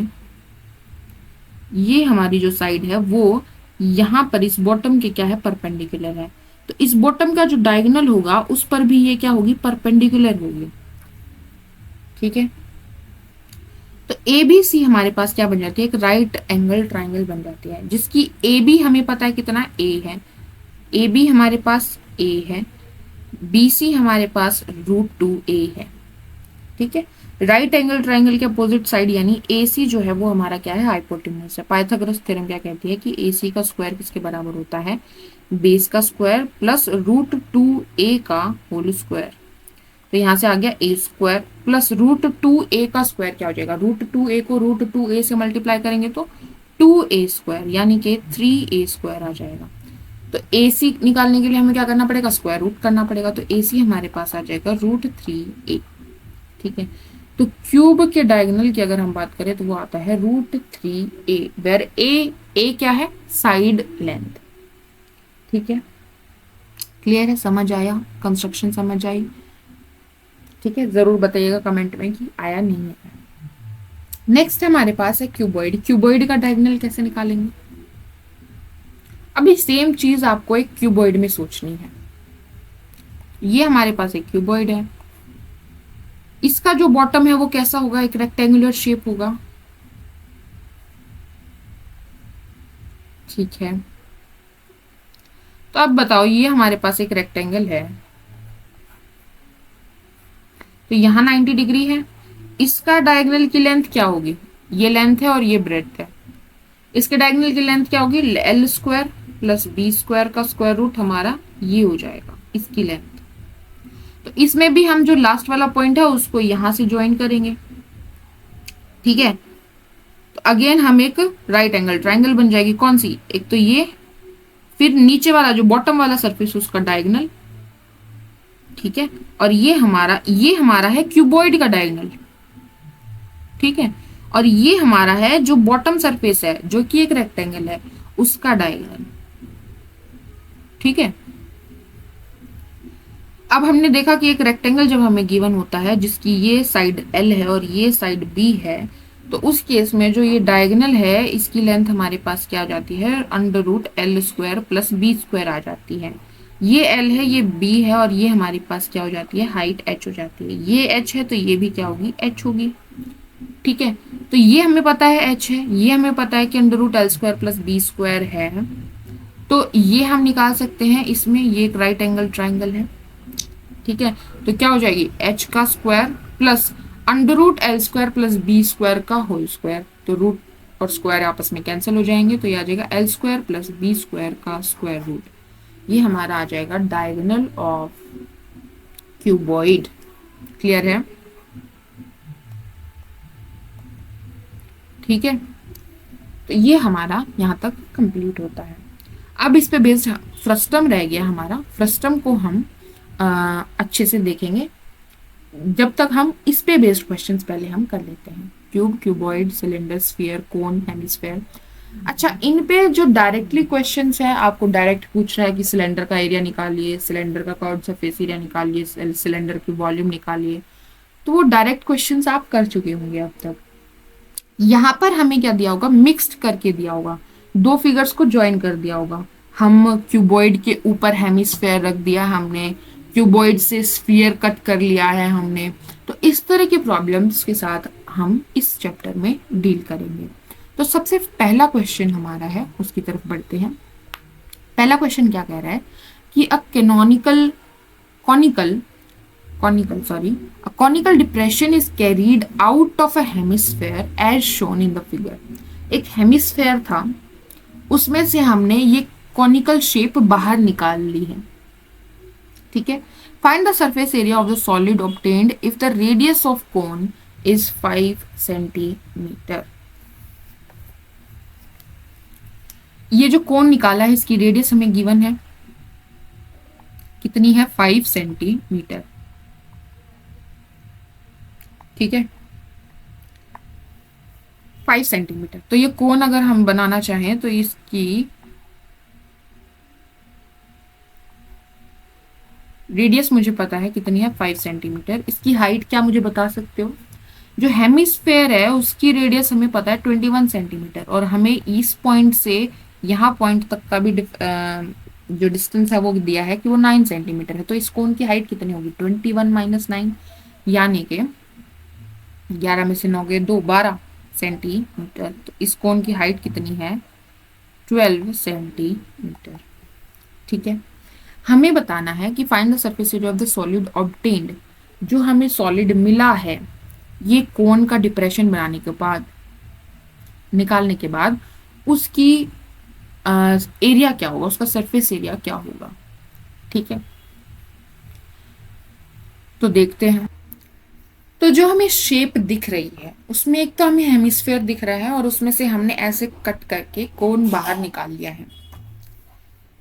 ये हमारी जो साइड है वो यहां पर इस बॉटम के क्या है, परपेंडिकुलर है। तो इस बॉटम का जो डायगोनल होगा उस पर भी ये क्या होगी, परपेंडिकुलर होगी, ठीक है। तो ए बी सी हमारे पास क्या बन जाती है, एक राइट एंगल ट्राइंगल बन जाती है, जिसकी ए बी हमें पता है कितना ए है, ए बी हमारे पास ए है, बी सी हमारे पास √2a है, ठीक है। राइट एंगल ट्राइंगल के अपोजिट साइड यानी ए सी जो है वो हमारा क्या है, हाइपोटेन्यूज है। पाइथागोरस थ्योरम क्या कहती है कि ए सी का स्क्वायर किसके बराबर होता है, बेस का स्क्वायर प्लस √2a का होल स्क्वायर। तो यहाँ से आ गया ए स्क्वायर प्लस √2a का स्क्वायर क्या हो जाएगा, √2a को √2a से मल्टीप्लाई करेंगे तो 2a स्क्वायर यानी कि 3a स्क्वायर आ जाएगा। तो ए सी निकालने के लिए हमें क्या करना पड़ेगा, स्क्वायर रूट करना पड़ेगा। तो ए सी हमारे पास आ जाएगा √3a, ठीक है। तो क्यूब के डायगोनल की अगर हम बात करें तो वो आता है √3a, वेर ए क्या है, साइड लेंथ, ठीक है। क्लियर है, समझ आया, कंस्ट्रक्शन समझ आई, ठीक है। जरूर बताइएगा कमेंट में कि आया नहीं है। नेक्स्ट हमारे पास है क्यूबॉइड। क्यूबॉइड का डायगोनल कैसे निकालेंगे, अभी सेम चीज आपको एक क्यूबॉइड में सोचनी है। ये हमारे पास एक क्यूबॉइड है, इसका जो बॉटम है वो कैसा होगा, एक रेक्टेंगुलर शेप होगा, ठीक है। तो अब बताओ, ये हमारे पास एक रेक्टेंगल है, तो यहाँ 90 डिग्री है, इसका डायगोनल की लेंथ क्या होगी, ये लेंथ है और ये ब्रेड्थ है, इसके डायगोनल की लेंथ क्या होगी, l square plus b square का स्क्वायर रूट हमारा ये हो जाएगा इसकी लेंथ। तो इसमें भी हम जो लास्ट वाला पॉइंट है उसको यहां से ज्वाइन करेंगे, ठीक है। तो अगेन हम एक राइट एंगल ट्राइंगल बन जाएगी, कौन सी, एक तो ये, फिर नीचे वाला जो बॉटम वाला सरफेस उसका डायगोनल, ठीक है। और ये हमारा है क्यूबॉइड का डायगोनल, ठीक है। और ये हमारा है जो बॉटम सरफेस है जो कि एक रेक्टेंगल है उसका डायगोनल, ठीक है। अब हमने देखा कि एक रेक्टेंगल जब हमें गिवन होता है जिसकी ये साइड L है और ये साइड B है, तो उस केस में जो ये डायगोनल है इसकी लेंथ हमारे पास क्या आ जाती है, √L² प्लस B स्क्वायर आ जाती है। ये L है, ये B है और ये हमारे पास क्या हो जाती है, हाइट H हो जाती है। ये H है तो ये भी क्या होगी, H होगी, ठीक है। तो ये हमें पता है H है, ये हमें पता है कि √L² प्लस B स्क्वायर है, तो ये हम निकाल सकते हैं इसमें, ये एक राइट एंगल ट्राइंगल है, ठीक है। तो क्या हो जाएगी, H का square plus √L² plus B square का होल स्क्वायर, तो रूट और स्क्वायर आपस में कैंसिल हो जाएंगे, तो ये आ जाएगा L² प्लस B स्क्वायर का स्क्वायर रूट। ये हमारा आ जाएगा डायगोनल ऑफ क्यूबॉइड। क्लियर है, ठीक है। तो ये हमारा यहाँ तक कंप्लीट होता है। अब इस पे बेस्ड फ्रस्टम रह गया हमारा, फ्रस्टम को हम अच्छे से देखेंगे जब तक हम इस पे बेस्ड क्वेश्चंस पहले हम कर लेते हैं। क्यूब, क्यूबॉइड, सिलेंडर, स्फीयर, कोन, हेमिस्फेयर। अच्छा, इन पे जो डायरेक्टली क्वेश्चंस है, आपको डायरेक्ट पूछ रहा है कि सिलेंडर का एरिया निकालिए, सिलेंडर का कर्व्ड सरफेस एरिया निकालिए, सिलेंडर की वॉल्यूम निकालिए, तो वो डायरेक्ट क्वेश्चंस आप कर चुके होंगे अब तक। यहाँ पर हमें क्या दिया होगा, मिक्स्ड करके दिया होगा, दो फिगर्स को ज्वाइन कर दिया होगा। हम क्यूबॉइड के ऊपर हेमिस्फेयर रख दिया हमने, क्यूबॉइड से स्फीयर कट कर लिया है हमने। तो इस तरह के प्रॉब्लम्स के साथ हम इस चैप्टर में डील करेंगे। तो सबसे पहला क्वेश्चन हमारा है, उसकी तरफ बढ़ते हैं। पहला क्वेश्चन क्या कह रहा है कि अ conical depression is carried out of a hemisphere as shown in the figure। एक हेमिस्फेयर था, उसमें से हमने ये कॉनिकल शेप बाहर निकाल ली है। ठीक है। Find the surface area of the solid obtained if the radius of cone is 5 centimetre. ये जो कोन निकाला है इसकी रेडियस हमें गिवन है, कितनी है, 5 सेंटीमीटर। ठीक है, 5 सेंटीमीटर। तो ये कोन अगर हम बनाना चाहें तो इसकी रेडियस मुझे पता है कितनी है, 5 सेंटीमीटर। इसकी हाइट क्या मुझे बता सकते हो? जो हेमिस्फेयर है उसकी रेडियस हमें पता है 21 सेंटीमीटर, और हमें इस पॉइंट से यहाँ पॉइंट तक का भी जो डिस्टेंस है वो दिया है कि वो 9 सेंटीमीटर है। तो इस कोन की हाइट कितनी होगी, 21 माइनस 9, यानी कि 11 में से 9 गए 2, 12 सेंटीमीटर। तो इस कोन की हाइट कितनी है, 12 सेंटीमीटर। ठीक है। हमें बताना है कि find the surface area of the solid obtained, जो हमें सॉलिड मिला है ये कोन का डिप्रेशन बनाने के बाद, निकालने के बाद उसकी एरिया क्या होगा, उसका सरफेस एरिया क्या होगा। ठीक है, तो देखते हैं। तो जो हमें शेप दिख रही है उसमें एक तो हमें हेमिस्फेयर दिख रहा है और उसमें से हमने ऐसे कट करके कोन बाहर निकाल लिया है।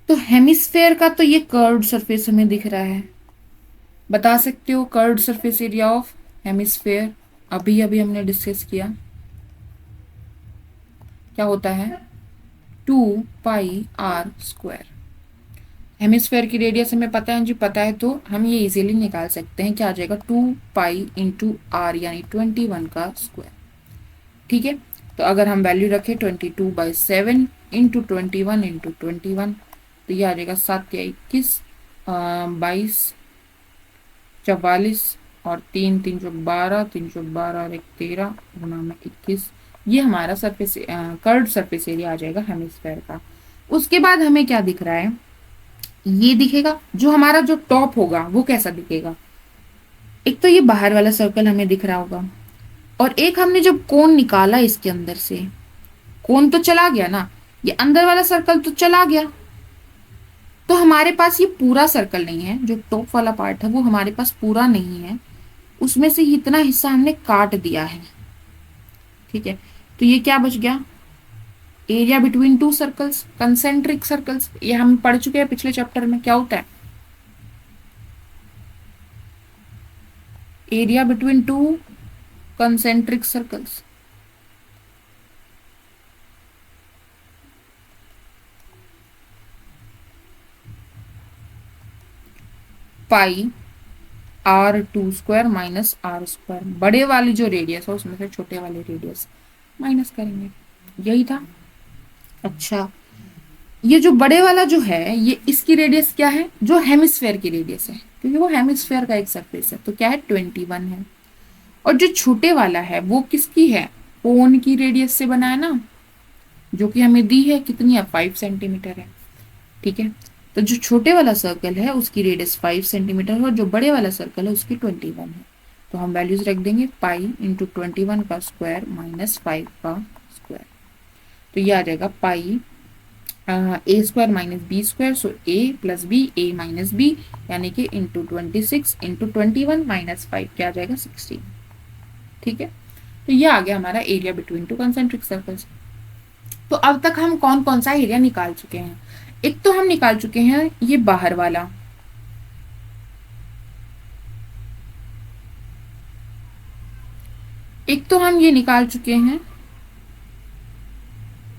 तो हेमिस्फेयर का तो ये कर्व्ड सरफेस हमें दिख रहा है। बता सकते हो curved surface area of hemisphere? अभी अभी हमने डिस्कस किया, क्या होता है, 2πr²। हेमिस्फेयर की रेडियस हमें पता है जी, पता है तो हम ये इजीली निकाल सकते हैं। क्या आ जाएगा, 2π × r यानी 21 का स्क्वायर। ठीक है, तो अगर हम वैल्यू रखें 22/7 × 21 × 21, तो ये आ जाएगा 7 या 21, 22, 44 और 3 3 जो 12, 3 जो 12 और 1 13 गुना में 21। ये हमारा सरफेस कर्व्ड सरफेस एरिया आ जाएगा हेमिस्फेयर का। उसके बाद हमें क्या दिख रहा है, ये दिखेगा। जो हमारा जो टॉप होगा वो कैसा दिखेगा, एक तो ये बाहर वाला सर्कल हमें दिख रहा होगा, और एक हमने जब कोन निकाला इसके अंदर से, कोन तो चला गया ना, ये अंदर वाला सर्कल तो चला गया। तो हमारे पास ये पूरा सर्कल नहीं है, जो टॉप वाला पार्ट है वो हमारे पास पूरा नहीं है, उसमें से इतना हिस्सा हमने काट दिया है। ठीक है, तो ये क्या बच गया, area between two circles, concentric circles. ये हम पढ़ चुके हैं पिछले चैप्टर में, क्या होता है, area between two concentric circles. πr² minus r², बड़े वाली जो रेडियस है उसमें से छोटे वाले रेडियस माइनस करेंगे, यही था। अच्छा, ये जो बड़े वाला जो है ये इसकी रेडियस क्या है, जो हेमिस्फेयर की रेडियस है, क्योंकि वो हेमिस्फेयर का एक सरफेस है, तो क्या है, 21 है। और जो छोटे वाला है वो किसकी है, कोन की रेडियस से बना है ना, जो कि हमें दी है, कितनी है, 5 सेंटीमीटर है। ठीक है, तो जो छोटे वाला सर्कल है उसकी रेडियस 5 सेंटीमीटर है और जो बड़े वाला सर्कल है उसकी 21 है। तो हम वैल्यूज रख देंगे, π × 21 का स्क्वायर माइनस 5 का स्क्वायर। तो ये आ जाएगा π a² minus b², so a plus b, a minus b, यानी कि इंटू 26 × 21 माइनस 5 क्या आ जाएगा, 16। ठीक है, तो ये आ गया हमारा area between two concentric circles. तो अब तक हम कौन कौन सा एरिया निकाल चुके हैं, एक तो हम निकाल चुके हैं ये बाहर वाला, एक तो हम ये निकाल चुके हैं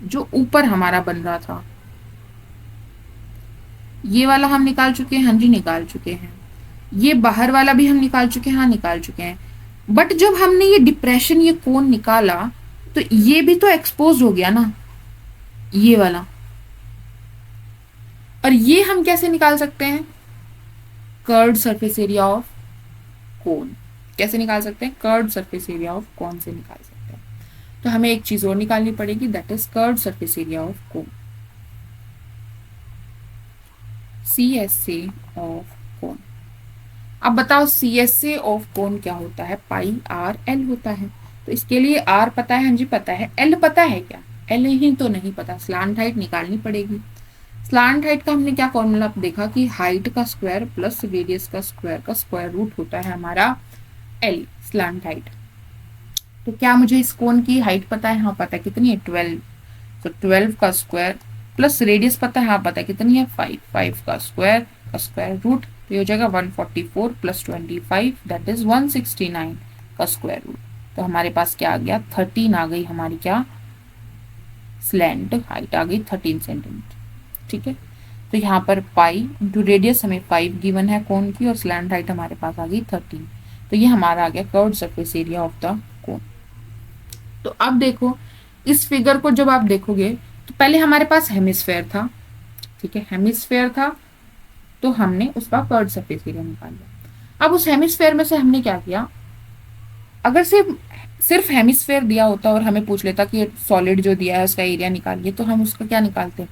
जो ऊपर हमारा बन रहा था, ये वाला हम निकाल चुके हैं, हाँ जी निकाल चुके हैं। ये बाहर वाला भी हम निकाल चुके हैं, हाँ निकाल चुके हैं। बट जब हमने ये डिप्रेशन, ये कोन निकाला, तो ये भी तो एक्सपोज हो गया ना, ये वाला। और ये हम कैसे निकाल सकते हैं? Curved surface area of cone. कैसे निकाल सकते हैं? Curved surface area of cone से निकाल सकते हैं। तो हमें एक चीज और निकालनी पड़ेगी, that is curved surface area of cone, CSA of cone. अब बताओ CSA ऑफ कोन क्या होता है? पाई आर एल होता है। तो इसके लिए आर पता है, हाँ जी पता है। एल पता है क्या? एल ही तो नहीं पता, स्लांट हाइट निकालनी पड़ेगी। स्लांट हाइट का हमने क्या फॉर्मूला देखा कि हाइट का स्क्वायर प्लस रेडियस का स्क्वायर रूट होता है हमारा एल, स्लांट हाइट। तो क्या मुझे इस कोन की हाइट पता है? हाँ पता है। कितनी है? 12। तो 12 का स्क्वायर प्लस रेडियस पता है? हाँ पता है। कितनी है? 5। 5 का स्क्वायर रूट, तो ये हो जाएगा 144 प्लस 25, दैट इज 169 का स्क्वायर रूट। तो हमारे पास क्या आ गया? 13 आ गई हमारी क्या? स्लैंट हाइट आ गई 13 सेंटीमीटर। ठीक है, तो यहाँ पर पाई इंटू रेडियस हमें 5 गिवन है कोन की, और स्लैंट हाइट हमारे पास आ गई 13। तो ये हमारा आ गया curved surface area of the कोन। तो अब देखो इस फिगर को जब आप देखोगे, तो पहले हमारे पास हेमिस्फेयर था, ठीक है, हेमिस्फेयर था, तो हमने उसका कर्व्ड सरफेस एरिया निकाल लिया। अब उस हेमिस्फेयर में से हमने क्या किया, अगर सिर्फ सिर्फ हेमिस्फेयर दिया होता और हमें पूछ लेता कि सॉलिड जो दिया है उसका एरिया निकालिए, तो हम उसका क्या निकालते?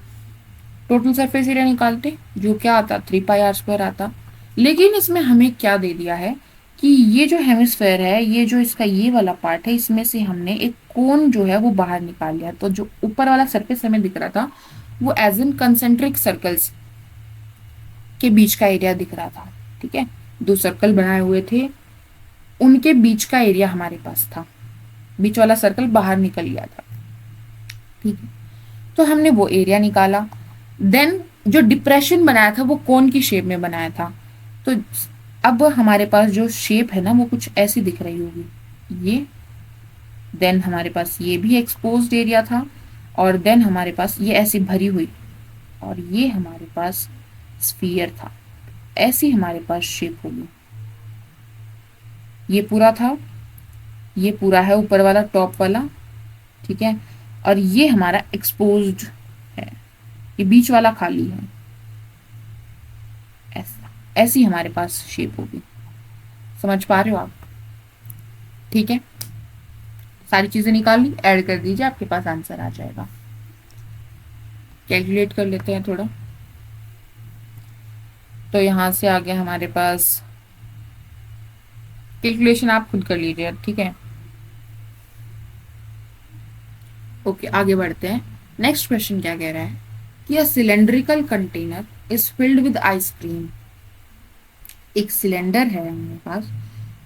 टोटल सरफेस एरिया निकालते, जो क्या आता? 3πr² आता। लेकिन इसमें हमें क्या दे दिया है कि ये जो हेमिस्फेयर है, ये जो इसका ये वाला पार्ट है, इसमें से हमने एक कोन जो है वो बाहर निकाल लिया। तो जो ऊपर वाला सरफेस हमें दिख रहा था वो एज इन कंसेंट्रिक सर्कल्स के बीच का एरिया दिख रहा था। ठीक है, 2 सर्कल बनाए हुए थे, उनके बीच का एरिया हमारे पास था, बीच वाला सर्कल बाहर निकल गया था। ठीक है, तो हमने वो एरिया निकाला। देन जो डिप्रेशन बनाया था वो कोन की शेप में बनाया था। तो अब हमारे पास जो शेप है ना वो कुछ ऐसी दिख रही होगी, ये। देन हमारे पास ये भी एक्सपोज्ड एरिया था, और देन हमारे पास ये ऐसी भरी हुई, और ये हमारे पास स्फीयर था। ऐसी हमारे पास शेप होगी। ये पूरा था, ये पूरा है ऊपर वाला टॉप वाला, ठीक है, और ये हमारा एक्सपोज्ड है, ये बीच वाला खाली है। ऐसा, ऐसी हमारे पास शेप होगी। समझ पा रहे हो आप? ठीक है, सारी चीजें निकाल ली, ऐड कर दीजिए, आपके पास आंसर आ जाएगा। कैलकुलेट कर लेते हैं थोड़ा। तो यहां से आ गया हमारे पास, कैलकुलेशन आप खुद कर लीजिए, ठीक है। ओके, आगे बढ़ते हैं। नेक्स्ट क्वेश्चन क्या कह रहा है कि a cylindrical container is filled with ice cream. एक सिलेंडर है हमारे पास,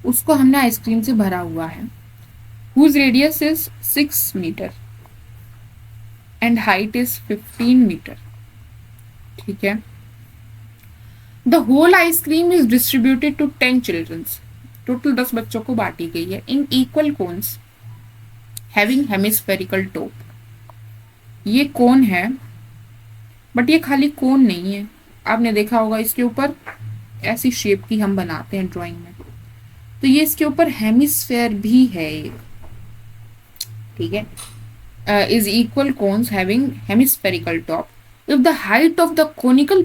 उसको हमने आइसक्रीम से भरा हुआ है, whose radius is 6 metre and height is 15 metre. ठीक है, the whole ice cream is distributed to 10 childrens. Total 10 बच्चों को बांटी गई है in equal cones having hemispherical top. ये कोन है, बट ये खाली कोन नहीं है, आपने देखा होगा इसके ऊपर ऐसी शेप की हम बनाते हैं ड्राइंग में, तो ये इसके ऊपर हेमिस्फेयर भी है एक। ठीक है, is equal cones having hemispherical top. If the height of the conical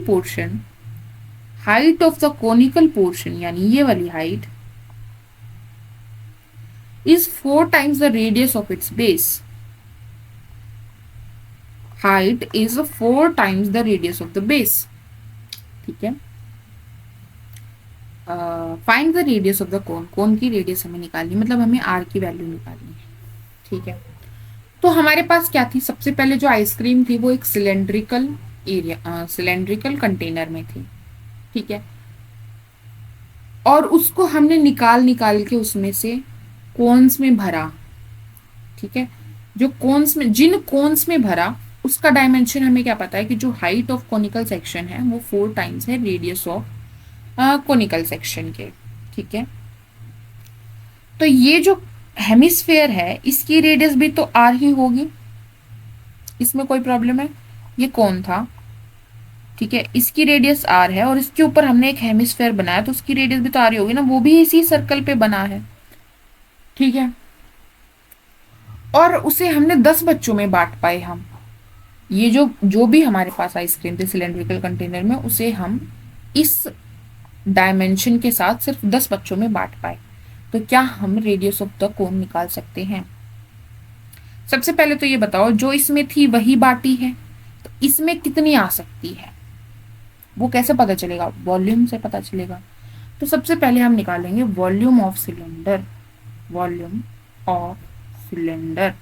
portion यानी ये वाली height is 4 times the radius of its base. Height is 4 times the radius of the base. ठीक है, find the radius of the cone. Cone की radius हमें निकालनी, मतलब हमें आर की वैल्यू निकालनी है। ठीक है, तो हमारे पास क्या थी, सबसे पहले जो आइसक्रीम थी वो एक सिलेंड्रिकल एरिया, सिलेंड्रिकल कंटेनर में थी। ठीक है, और उसको हमने निकाल के उसमें से कोन्स में भरा। ठीक है, जो कोन्स में, जिन कोन्स में भरा उसका डायमेंशन हमें क्या पता है कि जो हाइट ऑफ कोनिकल सेक्शन है वो 4 टाइम्स है रेडियस ऑफ कोनिकल सेक्शन के। ठीक है, तो ये जो हेमिस्फेयर है इसकी रेडियस भी तो आर ही होगी, इसमें कोई प्रॉब्लम है? ये कौन था, ठीक है, इसकी रेडियस आर है, और इसके ऊपर हमने एक हेमिस्फेयर बनाया तो उसकी रेडियस भी तो आर ही होगी ना, वो भी इसी सर्कल पे बना है। ठीक है, और उसे हमने 10 बच्चों में बांट पाए हम। ये जो जो भी हमारे पास आइसक्रीम थी सिलेंड्रिकल कंटेनर में, उसे हम इस डायमेंशन के साथ सिर्फ 10 बच्चों में बांट पाए। तो क्या हम रेडियस ऑफ द कोन निकाल सकते हैं? सबसे पहले तो ये बताओ, जो इसमें थी वही बांटी है, तो इसमें कितनी आ सकती है वो कैसे पता चलेगा? वॉल्यूम से पता चलेगा। तो सबसे पहले हम निकालेंगे volume of cylinder. Volume of cylinder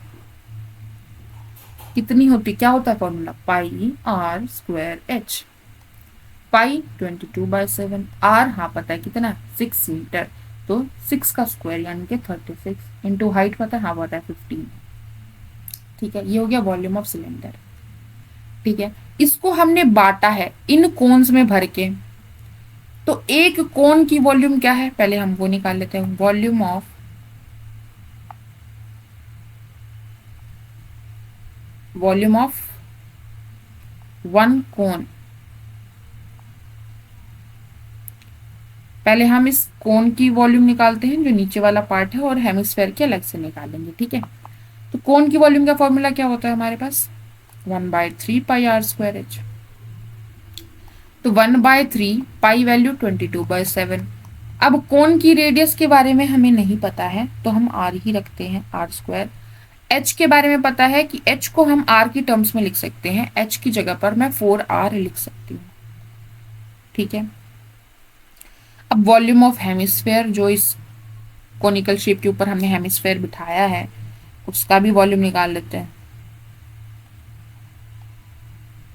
कितनी होती, क्या होता है formula? Pi are square h. Pi 22/7, r हाँ पता है कितना, 6 मीटर, तो 6 का स्क्वायर यानी कि 36, इंटू हाइट पता है, हाँ पता है 15। ठीक है, ये हो गया वॉल्यूम ऑफ सिलेंडर। ठीक है, इसको हमने बांटा है इन कोन्स में भर के, तो एक कोन की वॉल्यूम क्या है पहले हम वो निकाल लेते हैं। वॉल्यूम ऑफ वन कोन, पहले हम इस कोन की वॉल्यूम निकालते हैं जो नीचे वाला पार्ट है, और हेमिस्फेयर के अलग से निकालेंगे। ठीक है, तो कोन की वॉल्यूम का फॉर्मूला क्या होता है हमारे पास? 1/3 पाई आर स्क्वायर एच। तो 1/3 पाई वैल्यू 22/7। अब कोन की रेडियस के बारे में हमें नहीं पता है, तो हम आर ही रखते हैं, आर स्क्वायर। एच के बारे में पता है कि एच को हम आर की टर्म्स में लिख सकते हैं, एच की जगह पर मैं 4r लिख सकती हूँ। ठीक है, अब वॉल्यूम ऑफ हेमिस्फेयर, जो इस कोनिकल शेप के ऊपर हमने हेमिस्फेयर बिठाया है, उसका भी वॉल्यूम निकाल लेते हैं।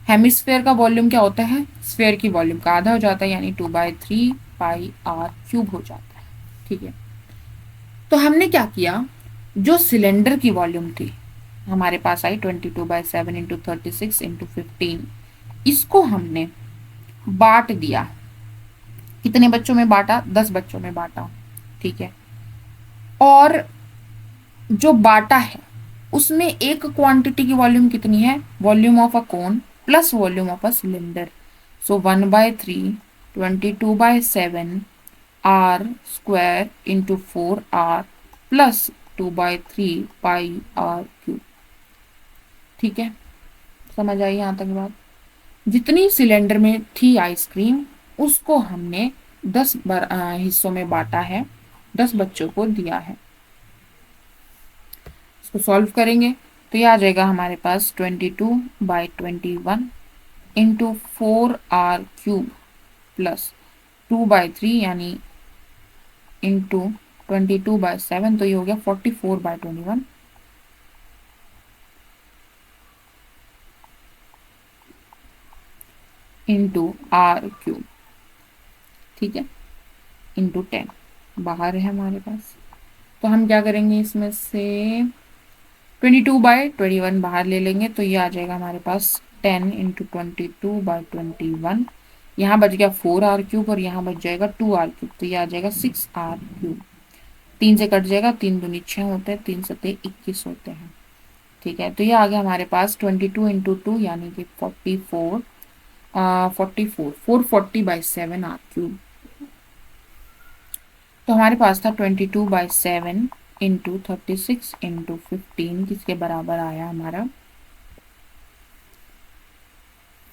हेमिस्फेयर का वॉल्यूम क्या होता है? स्फेयर की वॉल्यूम का आधा हो जाता है, यानी 2/3 पाई आर क्यूब हो जाता है। ठीक है, तो हमने क्या किया, जो सिलेंडर की वॉल्यूम थी हमारे पास आई 22/7 इंटू 36 इंटू 15, इसको हमने बांट दिया। कितने बच्चों में बांटा? 10 बच्चों में बांटा। ठीक है, और जो बांटा है उसमें एक क्वांटिटी की वॉल्यूम कितनी है? Volume of a cone plus volume of a cylinder. So 1/3 22/7 r square into 4r plus 2/3 pi r cube. ठीक है, समझ आई यहां तक बात? जितनी सिलेंडर में थी आइसक्रीम, उसको हमने 10 हिस्सों में बांटा है, 10 बच्चों को दिया है। इसको सॉल्व करेंगे तो ये आ जाएगा हमारे पास 22/21 इंटू 4r³ प्लस 2/3 यानी इंटू 22/7, तो ये हो गया 44/21 इंटू r³। ठीक है, इंटू 10 बाहर है हमारे पास, तो हम क्या करेंगे, इसमें से 22/21 बाहर ले लेंगे, तो ये आ जाएगा हमारे पास 10 इंटू 22/21। यहाँ बच गया 4r³ और यहाँ बच जाएगा 2r³, तो ये आ जाएगा 6r³। 3 से कट जाएगा, 3 दूनी 6 होते हैं, 3 सते 21 होते हैं। ठीक है, तो ये आ गया हमारे पास 22 इंटू 2 यानी कि 44 440/7r³। तो हमारे पास था 22/7 इंटू 36 इंटू 15, किसके बराबर आया हमारा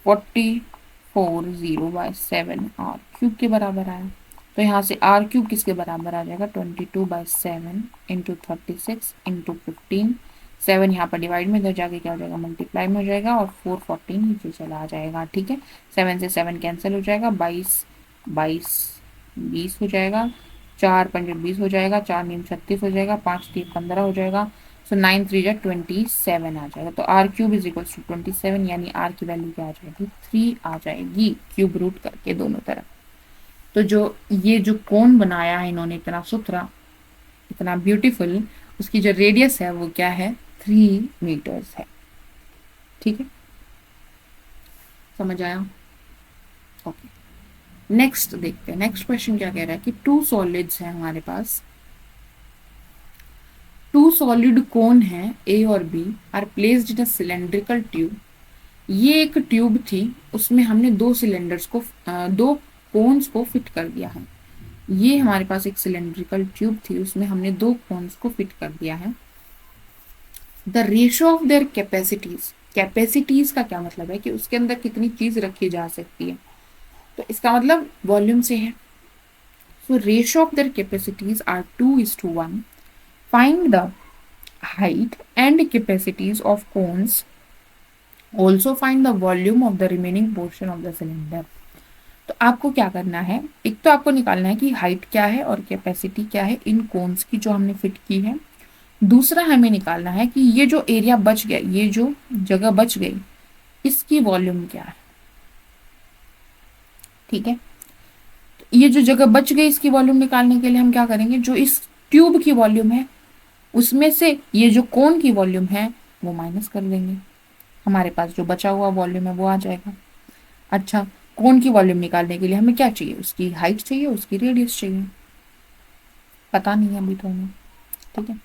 44/7 के बराबर आया। तो यहाँ से r³ किसके बराबर आ जाएगा 22/7 इंटू 36 इंटू 15। 7 यहाँ पर डिवाइड में, इधर जाके क्या हो जाएगा, मल्टीप्लाई में हो जाएगा, और 414 नीचे चला आ जाएगा। ठीक है, 7 से 7 कैंसिल हो जाएगा, 20 हो जाएगा, 4 पंजे 20 हो जाएगा, 4 नीम 36 हो जाएगा, 5 3 15 हो जाएगा। सो 9 3 जा 27 आ जाएगा। तो r³ इज इक्वल टू 27, यानी r की वैल्यू क्या आ जाएगी, 3 आ जाएगी, क्यूब रूट करके दोनों तरफ। तो जो ये जो कोन बनाया है इन्होंने इतना सुथरा, इतना ब्यूटीफुल, उसकी जो रेडियस है वो क्या है, 3 मीटर्स है। ठीक है, समझ आया? ओके, नेक्स्ट देखते हैं। नेक्स्ट क्वेश्चन क्या कह रहा है कि 2 सॉलिड्स हैं हमारे पास, 2 सॉलिड कोन है ए और B are placed in a cylindrical tube. ये एक ट्यूब थी, उसमें हमने 2 सिलेंडर्स को 2 कोन्स को फिट कर दिया है। ये हमारे पास एक सिलेंड्रिकल ट्यूब थी, उसमें हमने दो कोन्स को फिट कर दिया है। The ratio of their capacities, capacities का क्या मतलब है कि उसके अंदर कितनी चीज रखी जा सकती है, तो इसका मतलब वॉल्यूम से है। So ratio of their capacities are 2:1। Find the height and capacities of cones, also find the volume of the remaining portion of the cylinder. तो आपको क्या करना है, एक तो आपको निकालना है कि हाइट क्या है और कैपेसिटी क्या है इन कोन्स की जो हमने फिट की है। दूसरा हमें निकालना है कि ये जो एरिया बच गया, ये जो जगह बच गई, इसकी वॉल्यूम क्या है। ठीक है, तो ये जो जगह बच गई इसकी वॉल्यूम निकालने के लिए हम क्या करेंगे, जो इस ट्यूब की वॉल्यूम है उसमें से ये जो कोन की वॉल्यूम है वो माइनस कर देंगे, हमारे पास जो बचा हुआ वॉल्यूम है वो आ जाएगा। अच्छा, कोन की वॉल्यूम निकालने के लिए हमें क्या चाहिए, उसकी हाइट चाहिए, उसकी रेडियस चाहिए, पता नहीं है अभी तो हमें। ठीक है,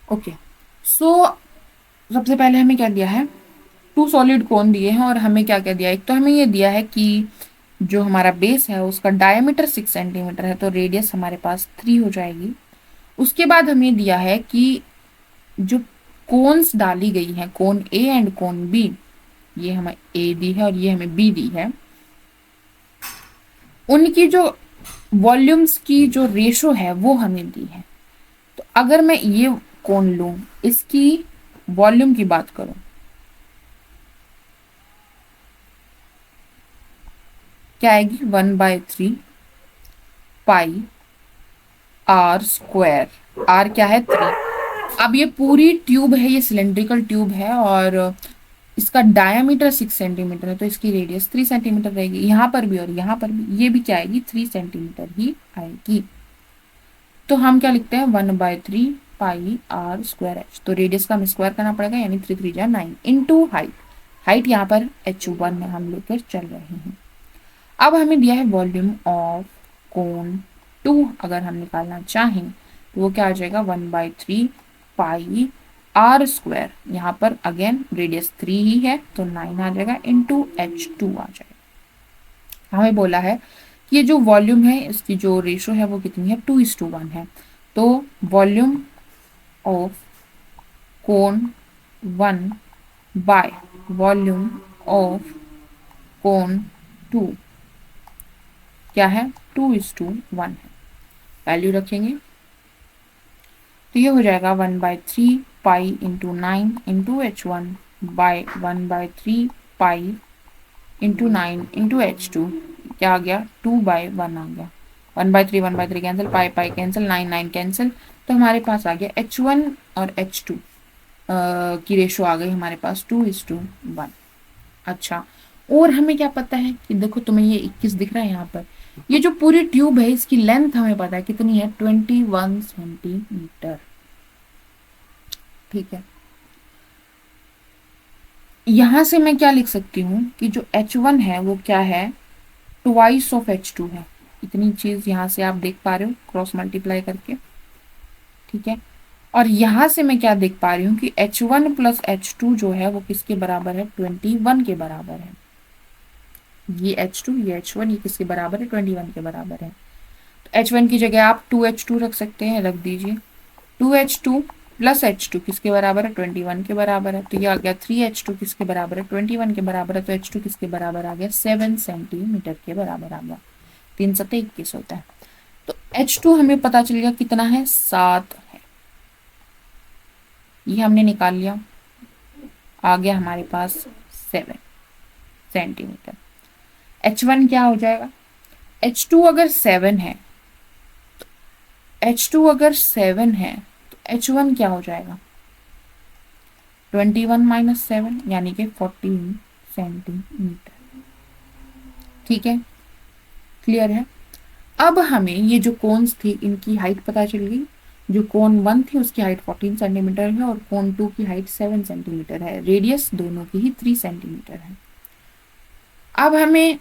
ओके। सो सबसे पहले हमें क्या दिया है, टू सॉलिड कोन दिए हैं और हमें क्या क्या दिया है, एक तो हमें ये दिया है कि जो हमारा बेस है उसका डायमीटर 6 सेंटीमीटर है, तो रेडियस हमारे पास 3 हो जाएगी। उसके बाद हमें दिया है कि जो कोन्स डाली गई हैं, कोन ए एंड कोन बी, ये हमें ए दी है और ये हमें बी दी है, उनकी जो वॉल्यूम्स की जो रेशो है वो हमें दी है। तो अगर मैं ये कोन लूं, इसकी वॉल्यूम की बात करूं, क्या आएगी, 1/3 पाई आर स्क्वायर। आर क्या है, 3। अब ये पूरी ट्यूब है, ये सिलेंड्रिकल ट्यूब है और इसका डायमीटर 6 सेंटीमीटर है, तो इसकी रेडियस 3 सेंटीमीटर रहेगी, यहाँ पर भी और यहाँ पर भी, ये भी क्या आएगी, 3 सेंटीमीटर ही आएगी। तो हम क्या लिखते हैं, 1/3 पाई आर स्क्वायर एच, तो रेडियस का हमें स्क्वायर करना पड़ेगा, यानी 3×3=9 इंटू हाइट। हाइट यहाँ पर h1 में हम लेकर चल रहे हैं। अब हमें दिया है वॉल्यूम ऑफ कोन 2, अगर हम निकालना चाहें तो वो क्या आ जाएगा, 1/3 पाई आर स्क्वायर, यहाँ पर अगेन रेडियस 3 ही है तो 9 आ जाएगा, इंटू h2 आ जाएगा। हमें बोला है कि ये जो वॉल्यूम है इसकी जो रेशो है वो कितनी है, 2:1 है। तो volume of cone 1 by volume of cone 2 क्या है, 2:1 है। वैल्यू रखेंगे तो ये हो जाएगा 1/3 pi into 9 into h1 by 1/3 pi into 9 into h2, क्या आ गया, 2/1 आ गया। 1/3 cancel, pi pi cancel, 9 cancel, तो हमारे पास आ गया h1 और h2 की रेशो आ गई हमारे पास 2:1। अच्छा, और हमें क्या पता है कि देखो तुम्हें ये 21 दिख रहा है यहाँ पर, ये जो पूरी ट्यूब है इसकी लेंथ हमें पता है कितनी है, 21 सेंटीमीटर। ठीक है, यहां से मैं क्या लिख सकती हूँ कि जो h1 है वो क्या है, ट्वाइस ऑफ h2 है। इतनी चीज यहां से आप देख पा रहे हो क्रॉस मल्टीप्लाई करके। ठीक है, और यहां से मैं क्या देख पा रही हूँ कि h1 प्लस h2 जो है वो किसके बराबर है, 21 के बराबर है। ये h2 ये h1 ये किसके बराबर है, 21 के बराबर है। तो h1 की जगह आप 2h2 रख सकते हैं, रख दीजिए। 2h2 प्लस h2 किसके बराबर है, 21 के बराबर है, तो ये आ गया 3h2 किसके बराबर है, 21 के बराबर है, तो h2 किसके बराबर आ गया, 7 सेंटीमीटर के बराबर आ गया। 3×7=21 होता है। तो h2 हमें पता चल गया कितना है, 7 है, ये हमने निकाल लिया, आ गया हमारे पास 7 सेंटीमीटर। h1 क्या हो जाएगा, h2 अगर 7 है, h2 अगर 7 है तो h1 क्या हो जाएगा, 21 - 7 यानी कि 14 सेंटीमीटर। ठीक है, क्लियर है। अब हमें ये जो कोन्स थी इनकी हाइट पता चल गई, जो कोन 1 थी उसकी हाइट 14 सेंटीमीटर है और कोन 2 की हाइट 7 सेंटीमीटर है, रेडियस दोनों की ही 3 सेंटीमीटर है। अब हमें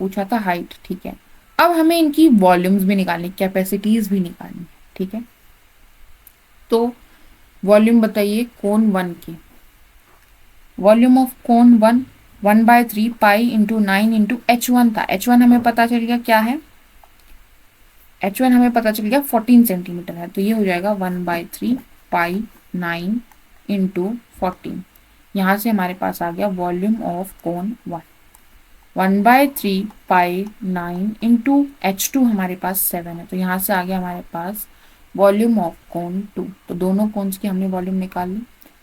पूछा था हाइट, ठीक है, अब हमें इनकी वॉल्यूम्स भी निकालनी, कैपेसिटीज भी निकालनी। ठीक है, तो वॉल्यूम बताइए कोन 1 की, volume of cone 1 1/3 pi into 9 into h1 था, h1 हमें पता चल गया क्या है, H1 हमें पता चल गया 14 सेंटीमीटर है, तो ये हो जाएगा 1/3 पाई 9 इंटू 14। यहाँ से हमारे पास आ गया volume of cone 1/3 pi 9 into H2 हमारे पास 7 है, तो यहाँ से आ गया हमारे पास वॉल्यूम ऑफ कोन 2। तो दोनों कोन्स की हमने वॉल्यूम निकाल ली।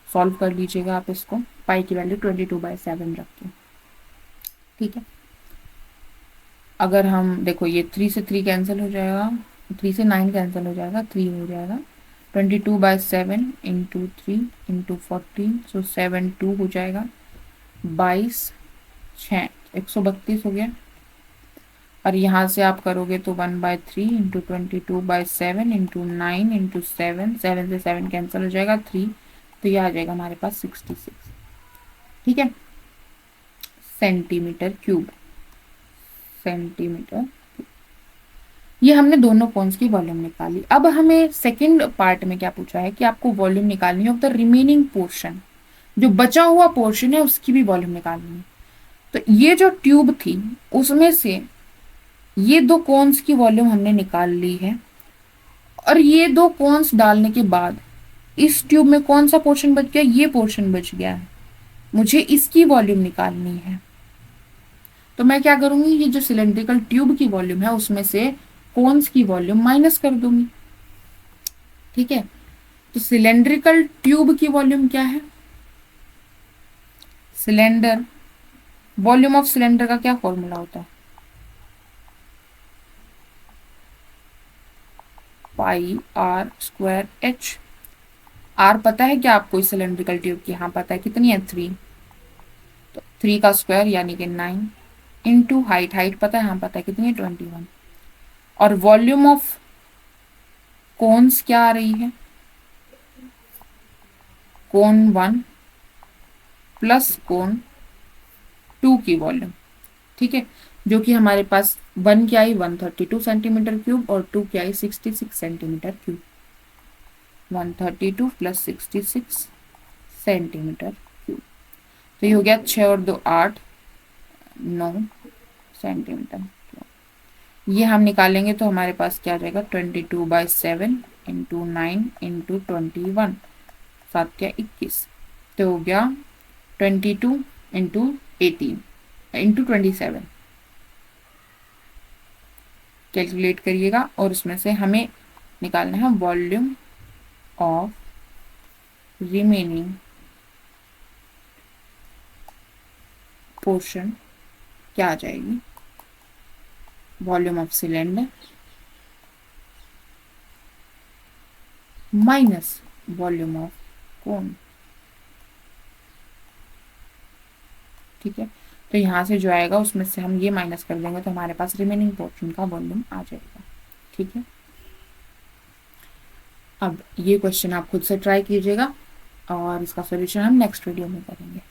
सॉल्व कर लीजिएगा आप इसको, पाई की वैल्यू 22/7 रख के। ठीक है, अगर हम देखो ये 3 से 3 कैंसिल हो जाएगा, 3 से 9 कैंसिल हो जाएगा, 3 हो जाएगा। 22/7 इंटू 3 इंटू 14, सो 7 2 हो जाएगा। 22 6 132 हो गया। और यहाँ से आप करोगे तो 1/3 इंटू 22/7 इंटू 9 इंटू 7, 7 से 7 कैंसिल हो जाएगा, 3, तो ये आ जाएगा हमारे पास 66। ठीक है, सेंटीमीटर क्यूब। सेंटीमीटर, ये हमने दोनों कोन्स की वॉल्यूम निकाली। अब हमें सेकंड पार्ट में क्या पूछा है कि आपको वॉल्यूम निकालनी है ऑफ द रिमेनिंग पोर्शन, जो बचा हुआ पोर्शन है उसकी भी वॉल्यूम निकालनी है। तो ये जो ट्यूब थी उसमें से ये दो कोन्स की वॉल्यूम हमने निकाल ली है, और ये दो कोन्स डालने के बाद इस ट्यूब में कौन सा पोर्शन बच गया, ये पोर्शन बच गया है, मुझे इसकी वॉल्यूम निकालनी है। तो मैं क्या करूंगी, ये जो सिलेंड्रिकल ट्यूब की वॉल्यूम है उसमें से कोन्स की वॉल्यूम माइनस कर दूंगी। ठीक है, तो सिलेंड्रिकल ट्यूब की वॉल्यूम क्या है, सिलेंडर, वॉल्यूम ऑफ सिलेंडर का क्या फॉर्मूला होता है, पाई r²h। आर पता है क्या आपको इस सिलेंड्रिकल ट्यूब की, हाँ पता है, कितनी है 3, तो 3 का स्क्वायर यानी कि 9 इंटू हाइट, हाइट पता है, हाँ पता है, कितनी है 21। और वॉल्यूम ऑफ कोन्स क्या आ रही है, कोन 1 प्लस कोन 2 की वॉल्यूम। ठीक है, जो कि हमारे पास 1 की आई 132 सेंटीमीटर क्यूब और 2 की आई 66 centimetre cube. 132 plus 66 centimetre cube, तो ये हो गया 6 और 2 8 9 सेंटीमीटर क्यूब। ये हम निकालेंगे तो हमारे पास क्या आ जाएगा, 22/7 इंटू 9 इंटू 21, 7 क्या 21, तो हो गया 22 इंटू 18 इंटू 27। कैलकुलेट करिएगा और उसमें से हमें निकालना है वॉल्यूम ऑफ रिमेनिंग पोर्शन, क्या आ जाएगी, volume of cylinder minus volume of cone. ठीक है, तो यहाँ से जो आएगा उसमें से हम ये माइनस कर देंगे तो हमारे पास रिमेनिंग पोर्शन का वॉल्यूम आ जाएगा। ठीक है, अब ये क्वेश्चन आप खुद से ट्राई कीजिएगा और इसका सॉल्यूशन हम नेक्स्ट वीडियो में करेंगे।